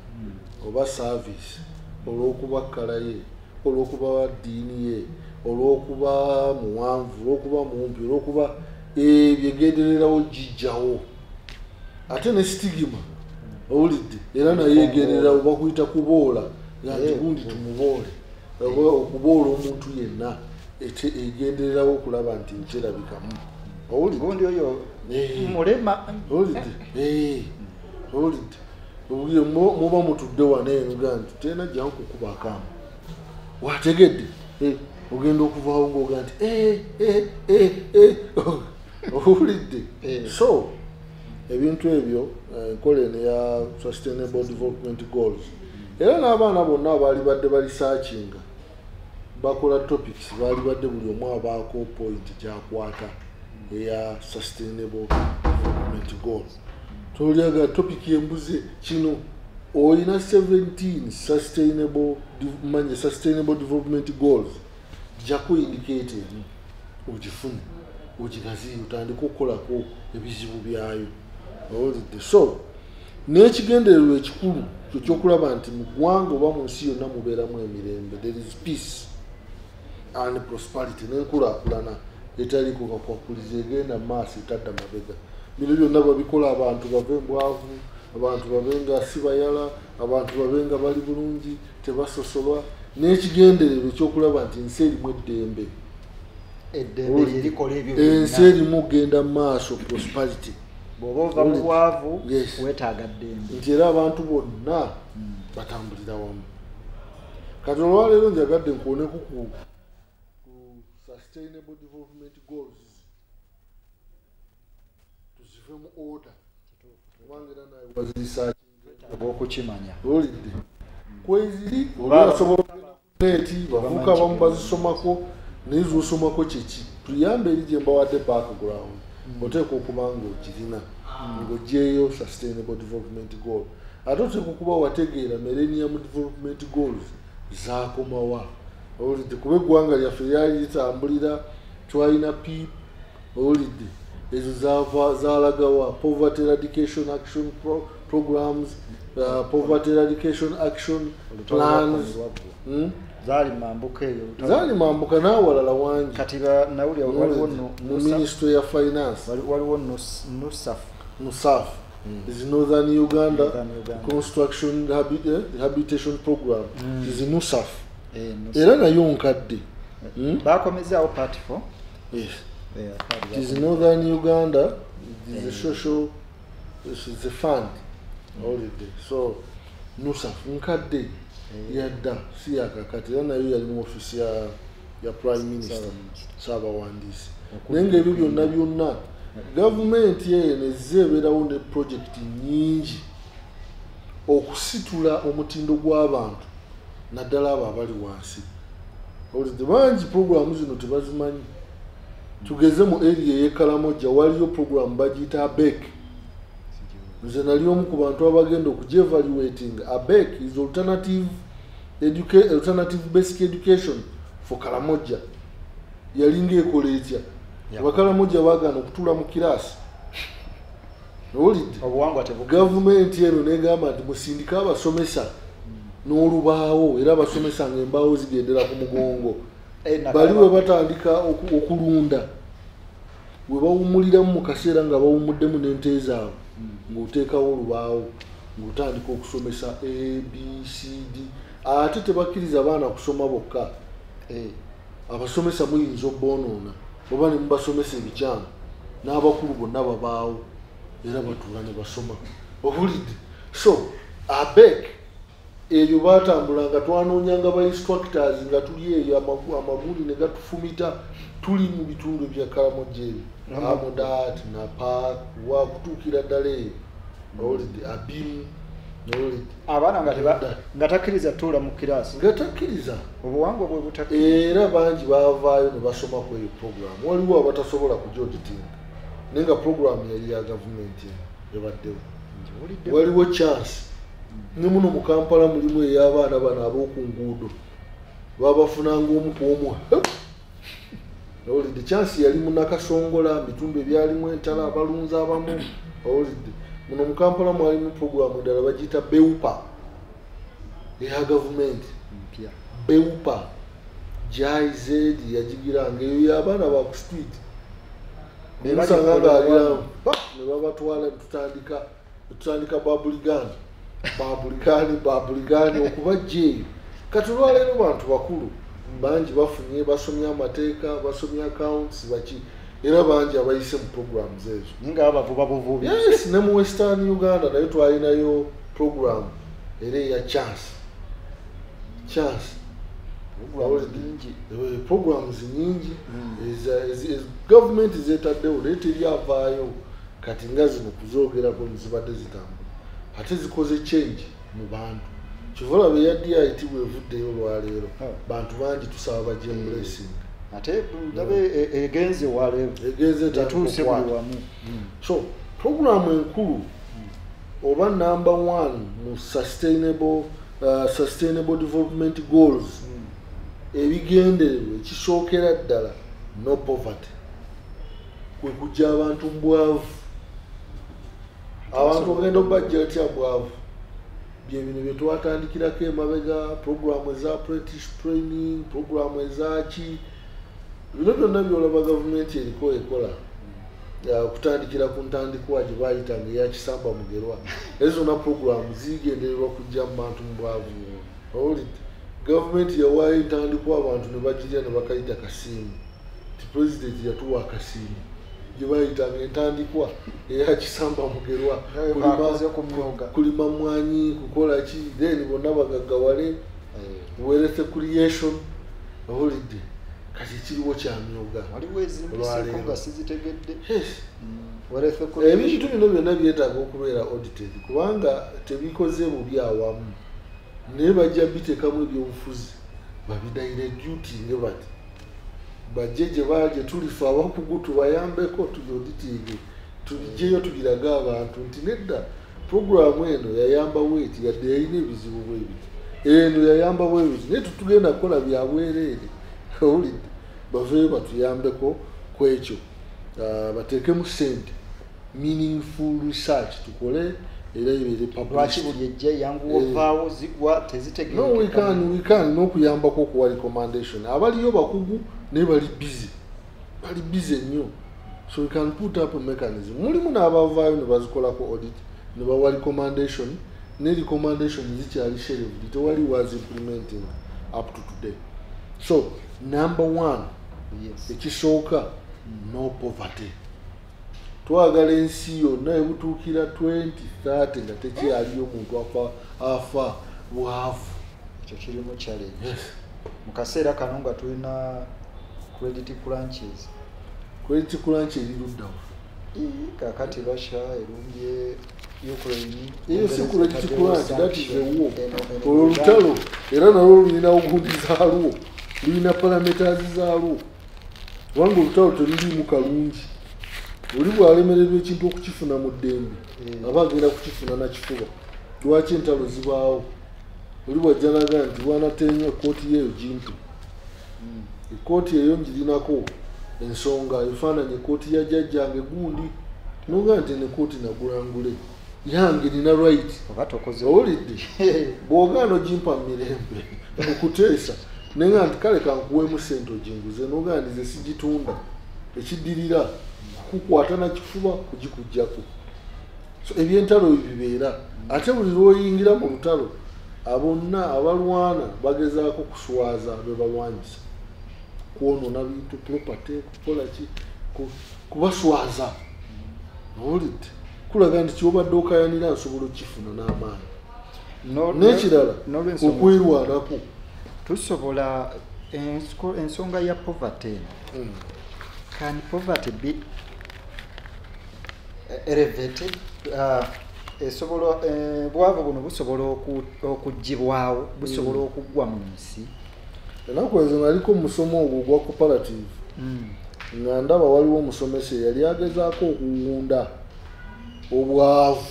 oba service olw'okuba kkala ye, olw'okuba ddiini ye, olw'okuba muwanvu, olw'okuba mumpi, olw'okuba ebyegendererawo gijjawo. Ate ne stigma owulidde era naye egendererawo bakuyita kuboola nga nti gundi tumuboole. Okuboola omuntu yenna egendererawo okulaba nti nkyerabikamu. Gundi oyo mulema. Owulidde muba mutudde wano eno ga nti tena jja nkukuba akamu. Wategedde ogenda okuvaawo ng'oga nti owulidde. So ebintu ebyo enkola eno ya Sustainable Development Goals era n'abaana bonna abaali badde balisaakinga bakola topics baali badde buli omu abaako point gy'akwata eya Sustainable Development Goals. Tolyaga topic y'embuze kino oyina 17 sustainable development goals jako indicate ugifune ugigazi utandika okukolako ebizibu byayo. So n'ekigendererwa ekikulu ky'okulaba nti mu ggwanga oba mu nsi yonna mubeeramu emirembe, there is peace and prosperity n'enkulaakulana etaliiko kakwakuliza egenda mu maaso etadda mabega. Bino byonna babikola abantu bave mbwavu, abantu babe nga si bayala, abantu babe nga bali bulungi tebasosolwa n'ekigendererwa ekyokulaba nti ensi erimu eddembe. Ensi erimu genda mu maaso prosperity. Bw'oba ova mu bwavu weetaaga ddembe. Nti era abantu bonna batambulira wamu. Kati olwaleero njagadde nkuwoneku ku Sustainable Development Goals tuzive mu order kubanga era naye wazirisakinga okukimanya. Olidde kweziri olwasobola neti bavuka abamu bazisomako nizo osomako kyeki tuyambe eri gye mbawadde background oteeka okuba ng'ogirina ng'ogyeyo sustainable development goal ate oteeka okuba wategeera millennium development goals zaakomawa owulidde kuba eggwanga lyaffe lyali litambulira twalina PEEP owulidde ezo zaalagawa poverty eradication action programs poverty eradication action plans zaali mambuka eyo zaali mambuka n'awalala wangi kati nawulira waliwo mu ministry ya finance waliwo NUSAF is Northern Uganda construction habitation program is NUSAF era nayo nkadde bakomezaawo part 4 yes it is Northern Uganda it is a social this is a fund holiday so NUSAF nkadde yadda si yakakati era nayo yali mu ofisi ya prime minister Ssaabawandisi nenga ebyo byonna gavumenti yeene zeebeerawo ne project nyingi okusitula omutindo gw'abantu naddala abo abali wansi olidde bangi programu zino tebazimanyi tugeze mu area y'Ekalamoja waliyo programu bagiyita ABEC nze nali omu ku bantu abagenda okujevaluating ABEC is alternative basic education for Kalamoja yalinga ekola etya abakalamoja baagana okutuula mu kiraasi owulidde gavumenti eno negamba nti musindika abasomesa n'olubaawo era abasomesa ng'embaawo zigendera ku mugongo bali we batandika okulunda we bawumuliramu mu kaseera nga bawumuddemu n'ente zaabwe ng'oteekawo olubaawo ng'otandika okusomesa ABCD ate tebakkiriza abaana kusoma bokka abasomesa muyinza obboonoona oba ne mubasomesa ebikyamu n'abakulu bonna babaawo era batuula ne basoma obulidde so ABEC eyo batambulanga twanoonyanga ba instructors nga tuli eyo amaguli ne gatufumita tuli mu bitundu bya Kalamoja ebyo Amodat na Park wakutuukira ddala eyo obulidde Abimu abaana nga takkiriza tuula mu kiraasi nga takkiriza obuwangwa bwe butakkiriza era bangi baavaayo ne basoma ku eyo program waliwo abatasobola kujogitinga naye nga program yali ya gavumenti ebaddewo waliwo chance ne muno mu Kampala mulimu ey'abaana bano ab'oku nguudo babafunanga omu ku omu owulidde chance yali mu Nakasongola bitundu ebyalimu entala abalunzi abamu owulidde muno mu Kampala mwalimu programu endala bagiyita BEUPA eya gavumenti BEUPA GIZ yagigiranga eyo y'abaana ba ku street nemusanga ng'agiramu ne babatwala tutandika babuligani okubajja eyo kati olwaleero bantu bakulu bangi bafunye basomye amateeka basomye accounts baki era bangi abayise mu programs ezo nga abavuba buvubi yes ne mu Western Uganda nayo twalinayo program era ya chance programs nyingi government zetaddewo naye teryavaayo kati nga zino kuzoogerako nizibadde zitambula ate zikoze change mu bantu kivola be ya DIT bwevuddeyo olwaleero bantu bangi tusaba bajemblessing ate ndabe egenze waleero egenze tatuuse buli wamu so programu enkulu oba number 1 mu sustainable development goals ebigendererwa ekisookera ddala no poverty kwe kujja abantu mbwavu abantu ogenda obajja otya bwavu byebino bye twatandikirako emabega programu eza apprentice training programu ezaki bino byonna byolaba gavumenti eriko ekola okutandikira ku ntandikwa gye bayitanga eya Kisamba Mugerwa ezo zonna programu zigendererwa kujja mu bantu mu bwavu owulidde gavumenti yawaayo entandikwa abantu ne bagirya ne bakayita kasiimu ti pulezidenti yatuwa akasiimu gye bayitanga entandikwa eya Kisamba Mugerwa kulima mwanyi kukola ki then bonna bagaggawale wealth creation owulidde kati kiriwo kyamyoga waliwo ezimbiseko nga sizitegedde ebintu bino byonna byetaaga okubeera audited kubanga tebikoze bubi awamu naye bajja biteekamu ebyobufuzi babidayire duty nge bati bajje gye baje tulifa abakugu tubayambeko tulioditinge tulijeyo tugiraga abantu nti nedda programu eno yayamba weti yadde yayina ebizibu bwebiti eno yayamba bwebiti naye tutugenda kukola byabwereere owulidde baveeyo batuyambeko kwekyo bateekemu ssente meaningful research tukole era ibeere lwaki buli ejja yanguwa ovaawo zigwa tezitegeera no we can n'okuyambako okuwa recommendation abaliyo bakugu naye bali busy nnyo so we can put up a mechanism mulimu n'abavaayo ne bazikolako audit ne bawa recommendation ne recommendation zikyali shelved tewali was implementing up to today so number one ekisooka no poverty twagala ensi yonna ebutuukira 2030 nga tekyaliyo muntu afa bwavu ekyo kirimu challenge mu kaseera kano nga tulina credit crunch eri luddawo kakati Russia erumbye Ukraine iyo si credit crunch that is a war olutalo era nalwo lulina ogundi zaalwo lulina parameters zaalwo wangu olutalo terulimu kalungi oli bwalemererwa ekintu okukifuna mu ddembe aba agenda kukifuna nakifuba lwaki entalo zibaawo oli bwajjanaga nti bwanatenya kooti yeeyo gimpi ekooti eyo ngirinako ensonga efaananye kooti ya jjajjange gundi noga nti ne kooti nagulangule yange nina right owulidde bw'ogaana ogimpa mirembe okuteesa naye nga nti kale kankuweemu ssente oginguze noga nti ze sigitunda ekiddirira kukwata na kifuba kugikujjako so ebyentalo bibeera ate buli lwoyingira mu lutalo abonna abalwana bagezaako kuswaza be balwanyisa kwonona bintu property kukola ki kubaswaza owulidde kulaga nti kyobadde okayanira nsobola okifuna n'amaanyi n'ekirala okwerwanako tusobola ensonga ya poverty can poverty be elevated esobola bwavu buno busobola okugibwawo busobola okugwa mu nsi enaku ezo naliko musomo ogwo gwa cooperative nga ndaba waliwo omusomesa yali agezaako okuwunda obwavu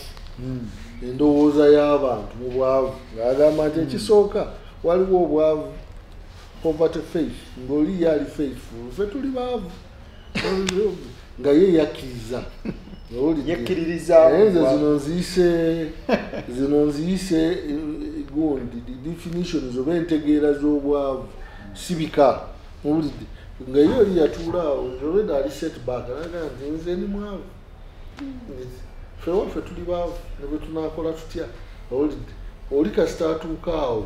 endowooza y'abantu mu bwavu ng'agamba nti ekisooka waliwo obwavu poverty faith ng'oli yali faithful ffe tuli baavu nga ye yakkiriza yekkiririza zino nziyise gundi definitions oba entegeera z'obwavu sibika owulidde nga ye oli yatuula awo olwedda ali setback naga nti nze ni mwavu ffe waffe tuli baavu ne bwe tunaakola tutya owulidde oli kasita atuuka awo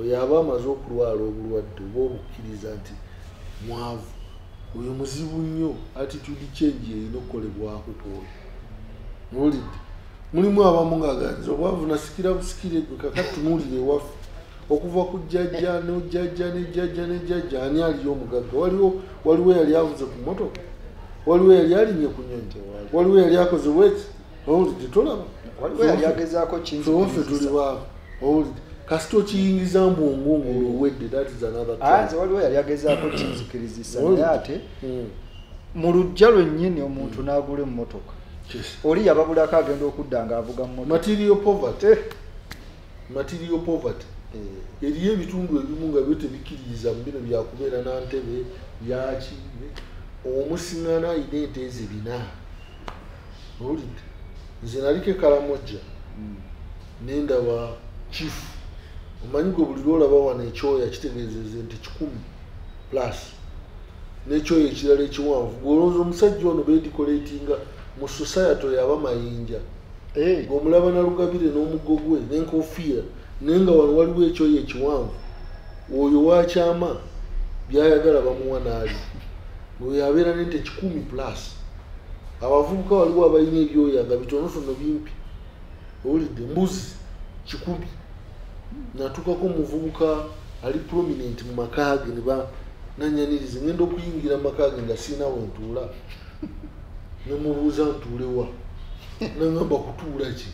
oyo aba amaze okulwala obulwadde oba obukkiriza nti mwavu oyo muzibu nnyo attitude change erina okukolebwako kwoyo owulidde mulimu abamu ngaaganza obwavu nasikira busikire gwe kakati tunuulire ewaffe okuva ku jjajja nejjajja ani aliyo omugagga waliwo yali avuze ku motoka waliwo yali alinye ku nyonyi waliwo yali akoze weki owulidde tolaba waliwo yali agezaako waffe tuli baavu owulidde kasita okiyingiza mbwongongolo owedde that is another anze waliwo yali agezaako kinzikirizisa naye ate mu lujja lwennyini omuntu n'agula emmotoka oli yababulako agenda okudda ng'avuga mu material poverty eriyo ebitundu ebimu nga byo tebikkiririza mu bino byakubeera nantebe byaki omusiŋŋana ayina ente ezibina owulidde nze naliko ekalamojja nendaba chifu omanyi gwe buli lwolaba wano ekyoya kitegeezeza nti 10+ n'ekyoya ekirala ekiwanvu gwolowooza omusajja ono beedikoleetinga mu society yaba mayinja ng'omulaba nalugabire n'omuggo gwe n'enkofiira naye nga wano waliwo ekyoya ekiwanvu oyo wakyama byayagala bamuwa naali oyo abeera nente 10+. Abavubuka waliwo abalina ebyoya nga bitonotono bimpi owulidde mbuzi 10. Natukako muvubuka ali prominent mu makaage ne bananyaniriza ngenda okuyingira makaage nga sina wentuula nemubuuza ntuulewa nangamba kutuula ki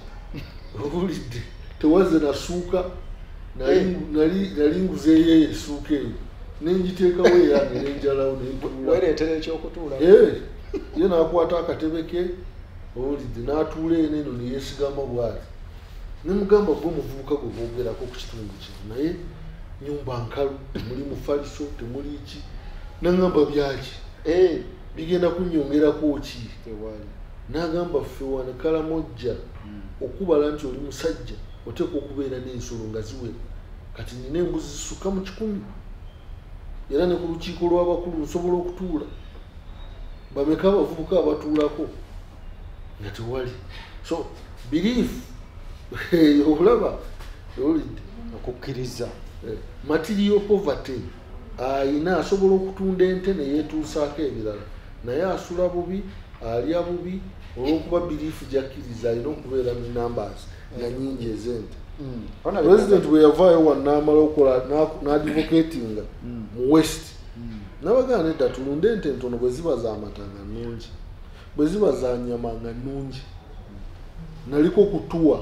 owulidde tewaze nasuuka nali nguzeeyo essuuka eyo nenjiteekawo eyange nenjalawo wereetera ekyokutuula ye nakwata akatebe ke owulidde n'atuula eno neyesigama bwati nemugamba gwe muvubuka gwe boogerako ku kitundu kino naye nyumba nkalu temuli mufaliso temuli ki nagamba byaki bigenda kunyongerako ki nagamba ffe wane Kalamojja okubala nti oli musajja oteeka okubeera n'ensolo nga ziwera kati nina embuzi zisukka mu 100 era ne ku lukiiko lw'abakulu nsobola okutuula bameka abavubuka abatuulako nga tewali so belief obulaba owulidde okukkiriza material poverty ayina asobola okutunda ente neyeetuusaako ebirala naye asula bubi alya bubi olw'okuba belief gyakkiriza alina okubeera mu numbers nga nyingi ez'ente president bwe yavaayo wannaamala okukola n'advocatinga mu west nabagana nedda tulunde ente ntono bwe ziba z'amata nga nnungi bwe ziba za nnyama nga nnungi naliko kutuwa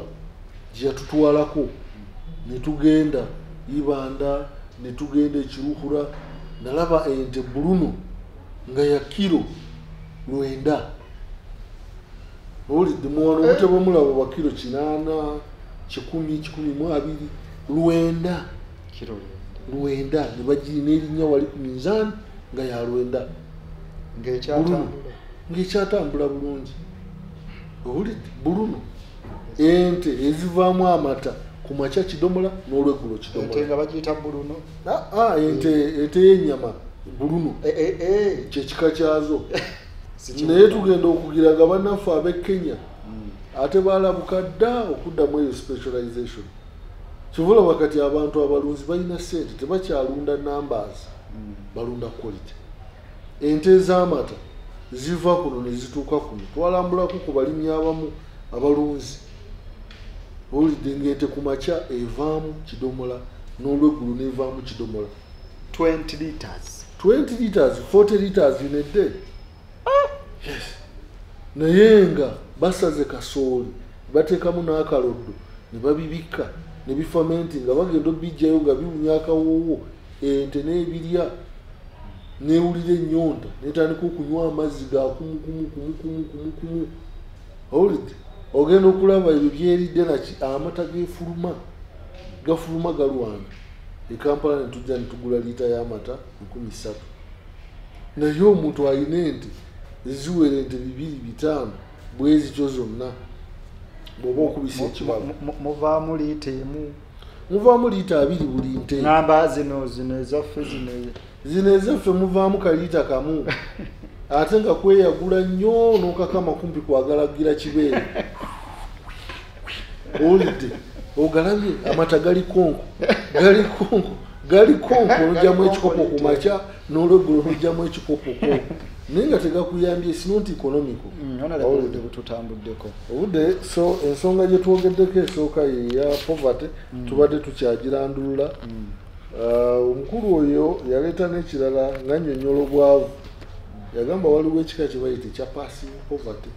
gye yatutwalako ne tugenda Ibanda ne tugenda Ekiruhura nalaba ente Bruno nga ya kilo 9 olidde muwano obutebo mulaba bwa kilo 8 10 9 9 ne bagirina erinnya wali ku minzaani nga ya 9 ng'ekyatambula bulungi owulidde Bruno ente ezivaamu amata ku makya kidomola n'olweggulo kidomola nga bagiyita Bruno ente y'ennyama Bruno kyekika kyazo naye tugenda okugira nga bannaffe ab'e Kenya ate baalabuka dda okuddamu eyo specialization kivula wakati abantu abalunzi balina ssente tebakyalunda numbers balunda quality ente ez'amata ziva kuno ne zituuka kuno twalambulako ku balimi abamu abalunzi owulidde ng'ente ku makya evaamu kidomola n'olweggulo n'evaamu kidomola 20 liters 40 liters in a day yes naye nga basaze kasooli bateekamu n'akaloddo ne babibikka ne bifamenti nga bagenda obijjayo nga biwunya akawoowo ente n'ebirya neewulira ennyonta netandika okunywa amazzi ga kumukumu owulidde ogenda okulaba ebyo byeridde naki amata gefuluma gafuluma galwana ekampala netujja netugula liita y'amata 13 naye omuntu alina ente eziwera ente 2-5 bwezityo zonna bw'oba okubisa ekibalo muvaamu liita emu muvaamu liita 2 buli nte ngamba zino ezaffe zino ezaffe muvaamu kaliita kamu ate nga kweyagula nnyo n'okakama kumpi kwagalagira kibeere owulidde ogalabye amata gali konko n'ojjamu ekikopo ku makya n'olweggulo n'ojjamu ekikopo konko naye nga tegakuyambye sinonti economico bututambuddeko obudde so ensonga gye twogeddeko esooka yeya poverty tubadde tukyagirandulula omukulu oyo yaleeta n'ekirala nga nnyonnyola obwavu yagamba waliwo ekika kye bayita ekya passive poverty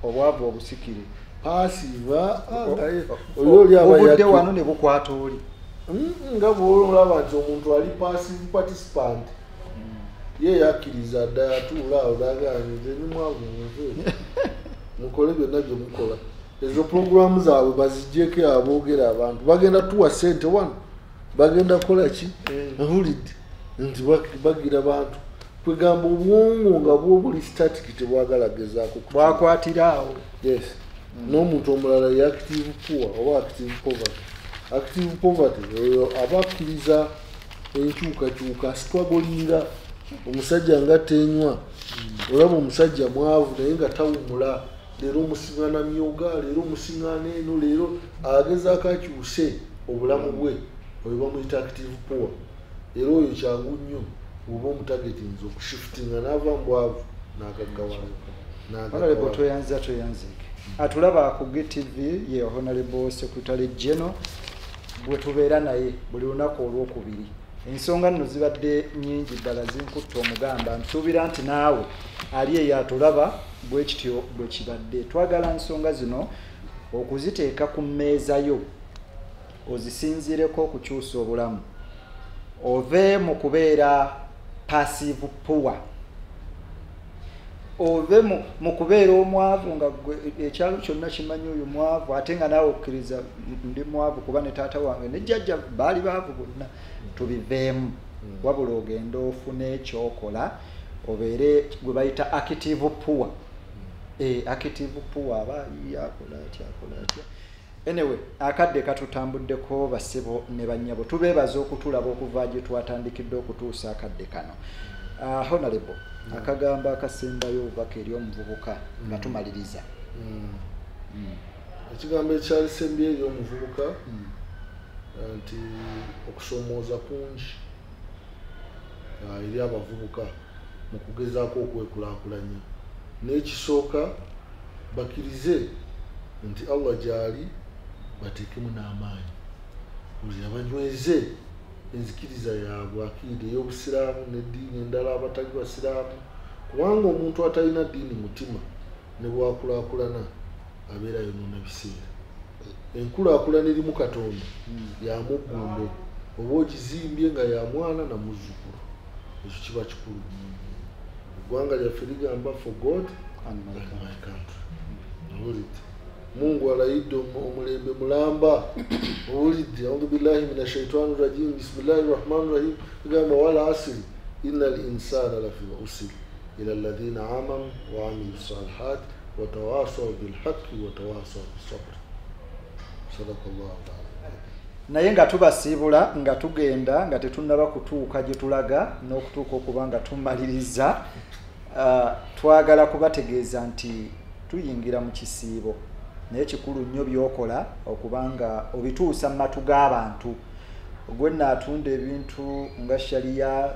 obwavu obusikire passive oyo oli obudde wano ne bukwata oli nga bwolaba nti omuntu ali passive participant ye yakkiriza dda atuula awo daganze nimwavu muntu mukole byonna bye mukola ezo programu zaabwe baziggyeko aboogera abantu bagenda tuwa ssente wano bagenda kukola ki ahulidde nti bagira bantu kwegamba obwongo nga bwobuli static tebwagala gezaako bwakwatira awo yes n'omuntu omulala ye active poor oba active poverty oyo aba akkiriza enkyukakyuka asitwagolinga omusajja nga tenywa olaba omusajja mwavu naye nga tawumula leero omusiŋŋana myoga leero omusiŋŋana eno leero agezaako akyuse obulamu bwe oyo bamuyita active poor era oyo kyangu nnyo oba omutagetinza okushiftinga n'ava mubwavu n'agaggawala tweyanzike atulaba ku GTV ye Honorable Secretary General bwe tubeera naye buli lunaku olwokubiri ensonga nno zibadde nnyingi ddala zinkutta omugamba nsuubira nti naawe ali eyo atulaba bwe kityo bwe kibadde twagala nsonga zino okuziteeka ku mmeeza yo ozisinziireko okukyusa obulamu ove mu kubeera passive poor, ove mu kubeera omwavu nga ekyalo kyonna kimanyi oyo mwavu ate nga naawe okkiriza ndi mwavu kuba ne taata wange ne jjajja baali baavu bonna. Tubiveemu wabula ogenda ofune ekyokola obeere gwe bayita active poor. Active poor aba yakola atya. Anyway, akadde katutambuddeko bassebo ne bannyabo, tubeebaza okutulaba okuva gye twatandikidde okutuusa akadde kano. Honorable, akagamba akasembayo obubaka eri omuvubuka nga tumaliriza. Ekigambo ekyalisembye eri omuvubuka nti okusoomooza kungi eri abavubuka mu kugezaako okwekulaakulanya. N'ekisooka bakkirize nti Allah gy'ali bateekemu n'amaanyi, buli abanyweze enzikiriza yaabwe akiida ey'obusiraamu n'eddiini endala abatali basiraamu, kubanga omuntu atalina ddiini mutima ne bwakulaakulana abeera yonoona biseera. Enkulaakulana erimu Katonda ya muggundo, oba ogizimbye nga ya mwana na muzzukulu, ekyo kiba kikulu. Eggwanga lyaffe ligamba for God and my country. Owulidde Mungu alayidde omulembe mulamba. Owulidde audhu billahi minash shaitani rajim bismillahir rahmanir rahim ligamba wal asri innal insana lafi usr ila alladhina amanu wa amilus salihat wa tawasaw bil haqqi wa tawasaw bis sabr. Sadaqallahu ta'ala. Naye nga tubasiibula nga tugenda nga tetunnaba kutuuka gye tulaga n'okutuuka okuba nga tumaliriza, twagala kubategeeza nti tuyingira mu kisiibo, naye kikulu nnyo byokola okubanga obituusa mu matu g'abantu. Gwe naatunda ebintu nga shaliya,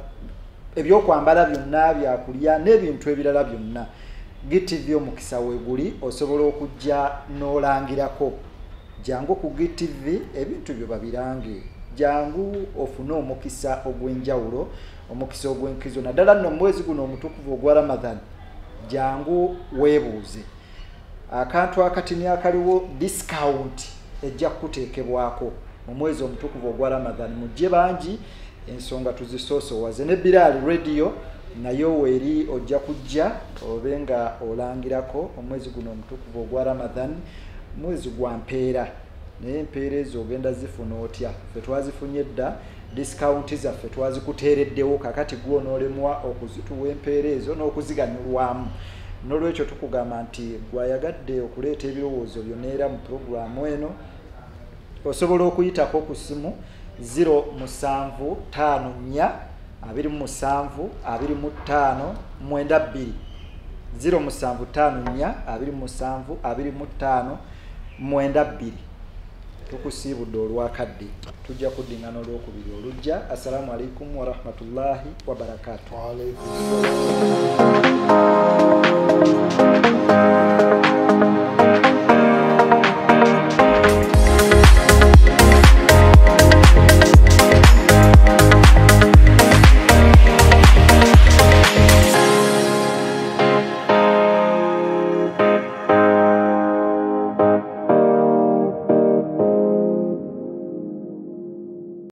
ebyokwambala byonna, byakulya n'ebintu ebirala byonna, GTV omukisa weeguli osobola okujja n'olangirako. Jangu ku GTV ebintu byo babirange, jangu ofune omukisa ogw'enjawulo, omukisa ogw'enkizo naddala nno mwezi guno omutukuvu ogwa Ramadan. Jangu weebuuze akantu akatini akaliwo discount ejja kuteekebwako mu mwezi omutukuvu ogwa Ramadan. Mujje bangi, ensonga tuzisoosowaze. Ne Bilal Radio nayo weeri ojja kujja obe nga olangirako omwezi guno omutukuvu ogwa Ramadan, mwezi gwa mpeera. Naye empeera ezo ogenda zifuna otya? Ffe twazifunye dda, discount zaffe twazikuteereddewo, kakati gwe onoolemwa okuzituwa empeera ezo n'okuziganyulwamu. N'olwekyo tukugamba nti gwayagadde okuleeta ebirowoozo byo neera mu puroguramu eno, osobola okuyitako ku ssimu 07542 272 07542 tukusiibudde olwakadde. Tujja kuddingana olwokubiri olujja. Assalamu alaikum wa rahmatullahi wa barakatuh.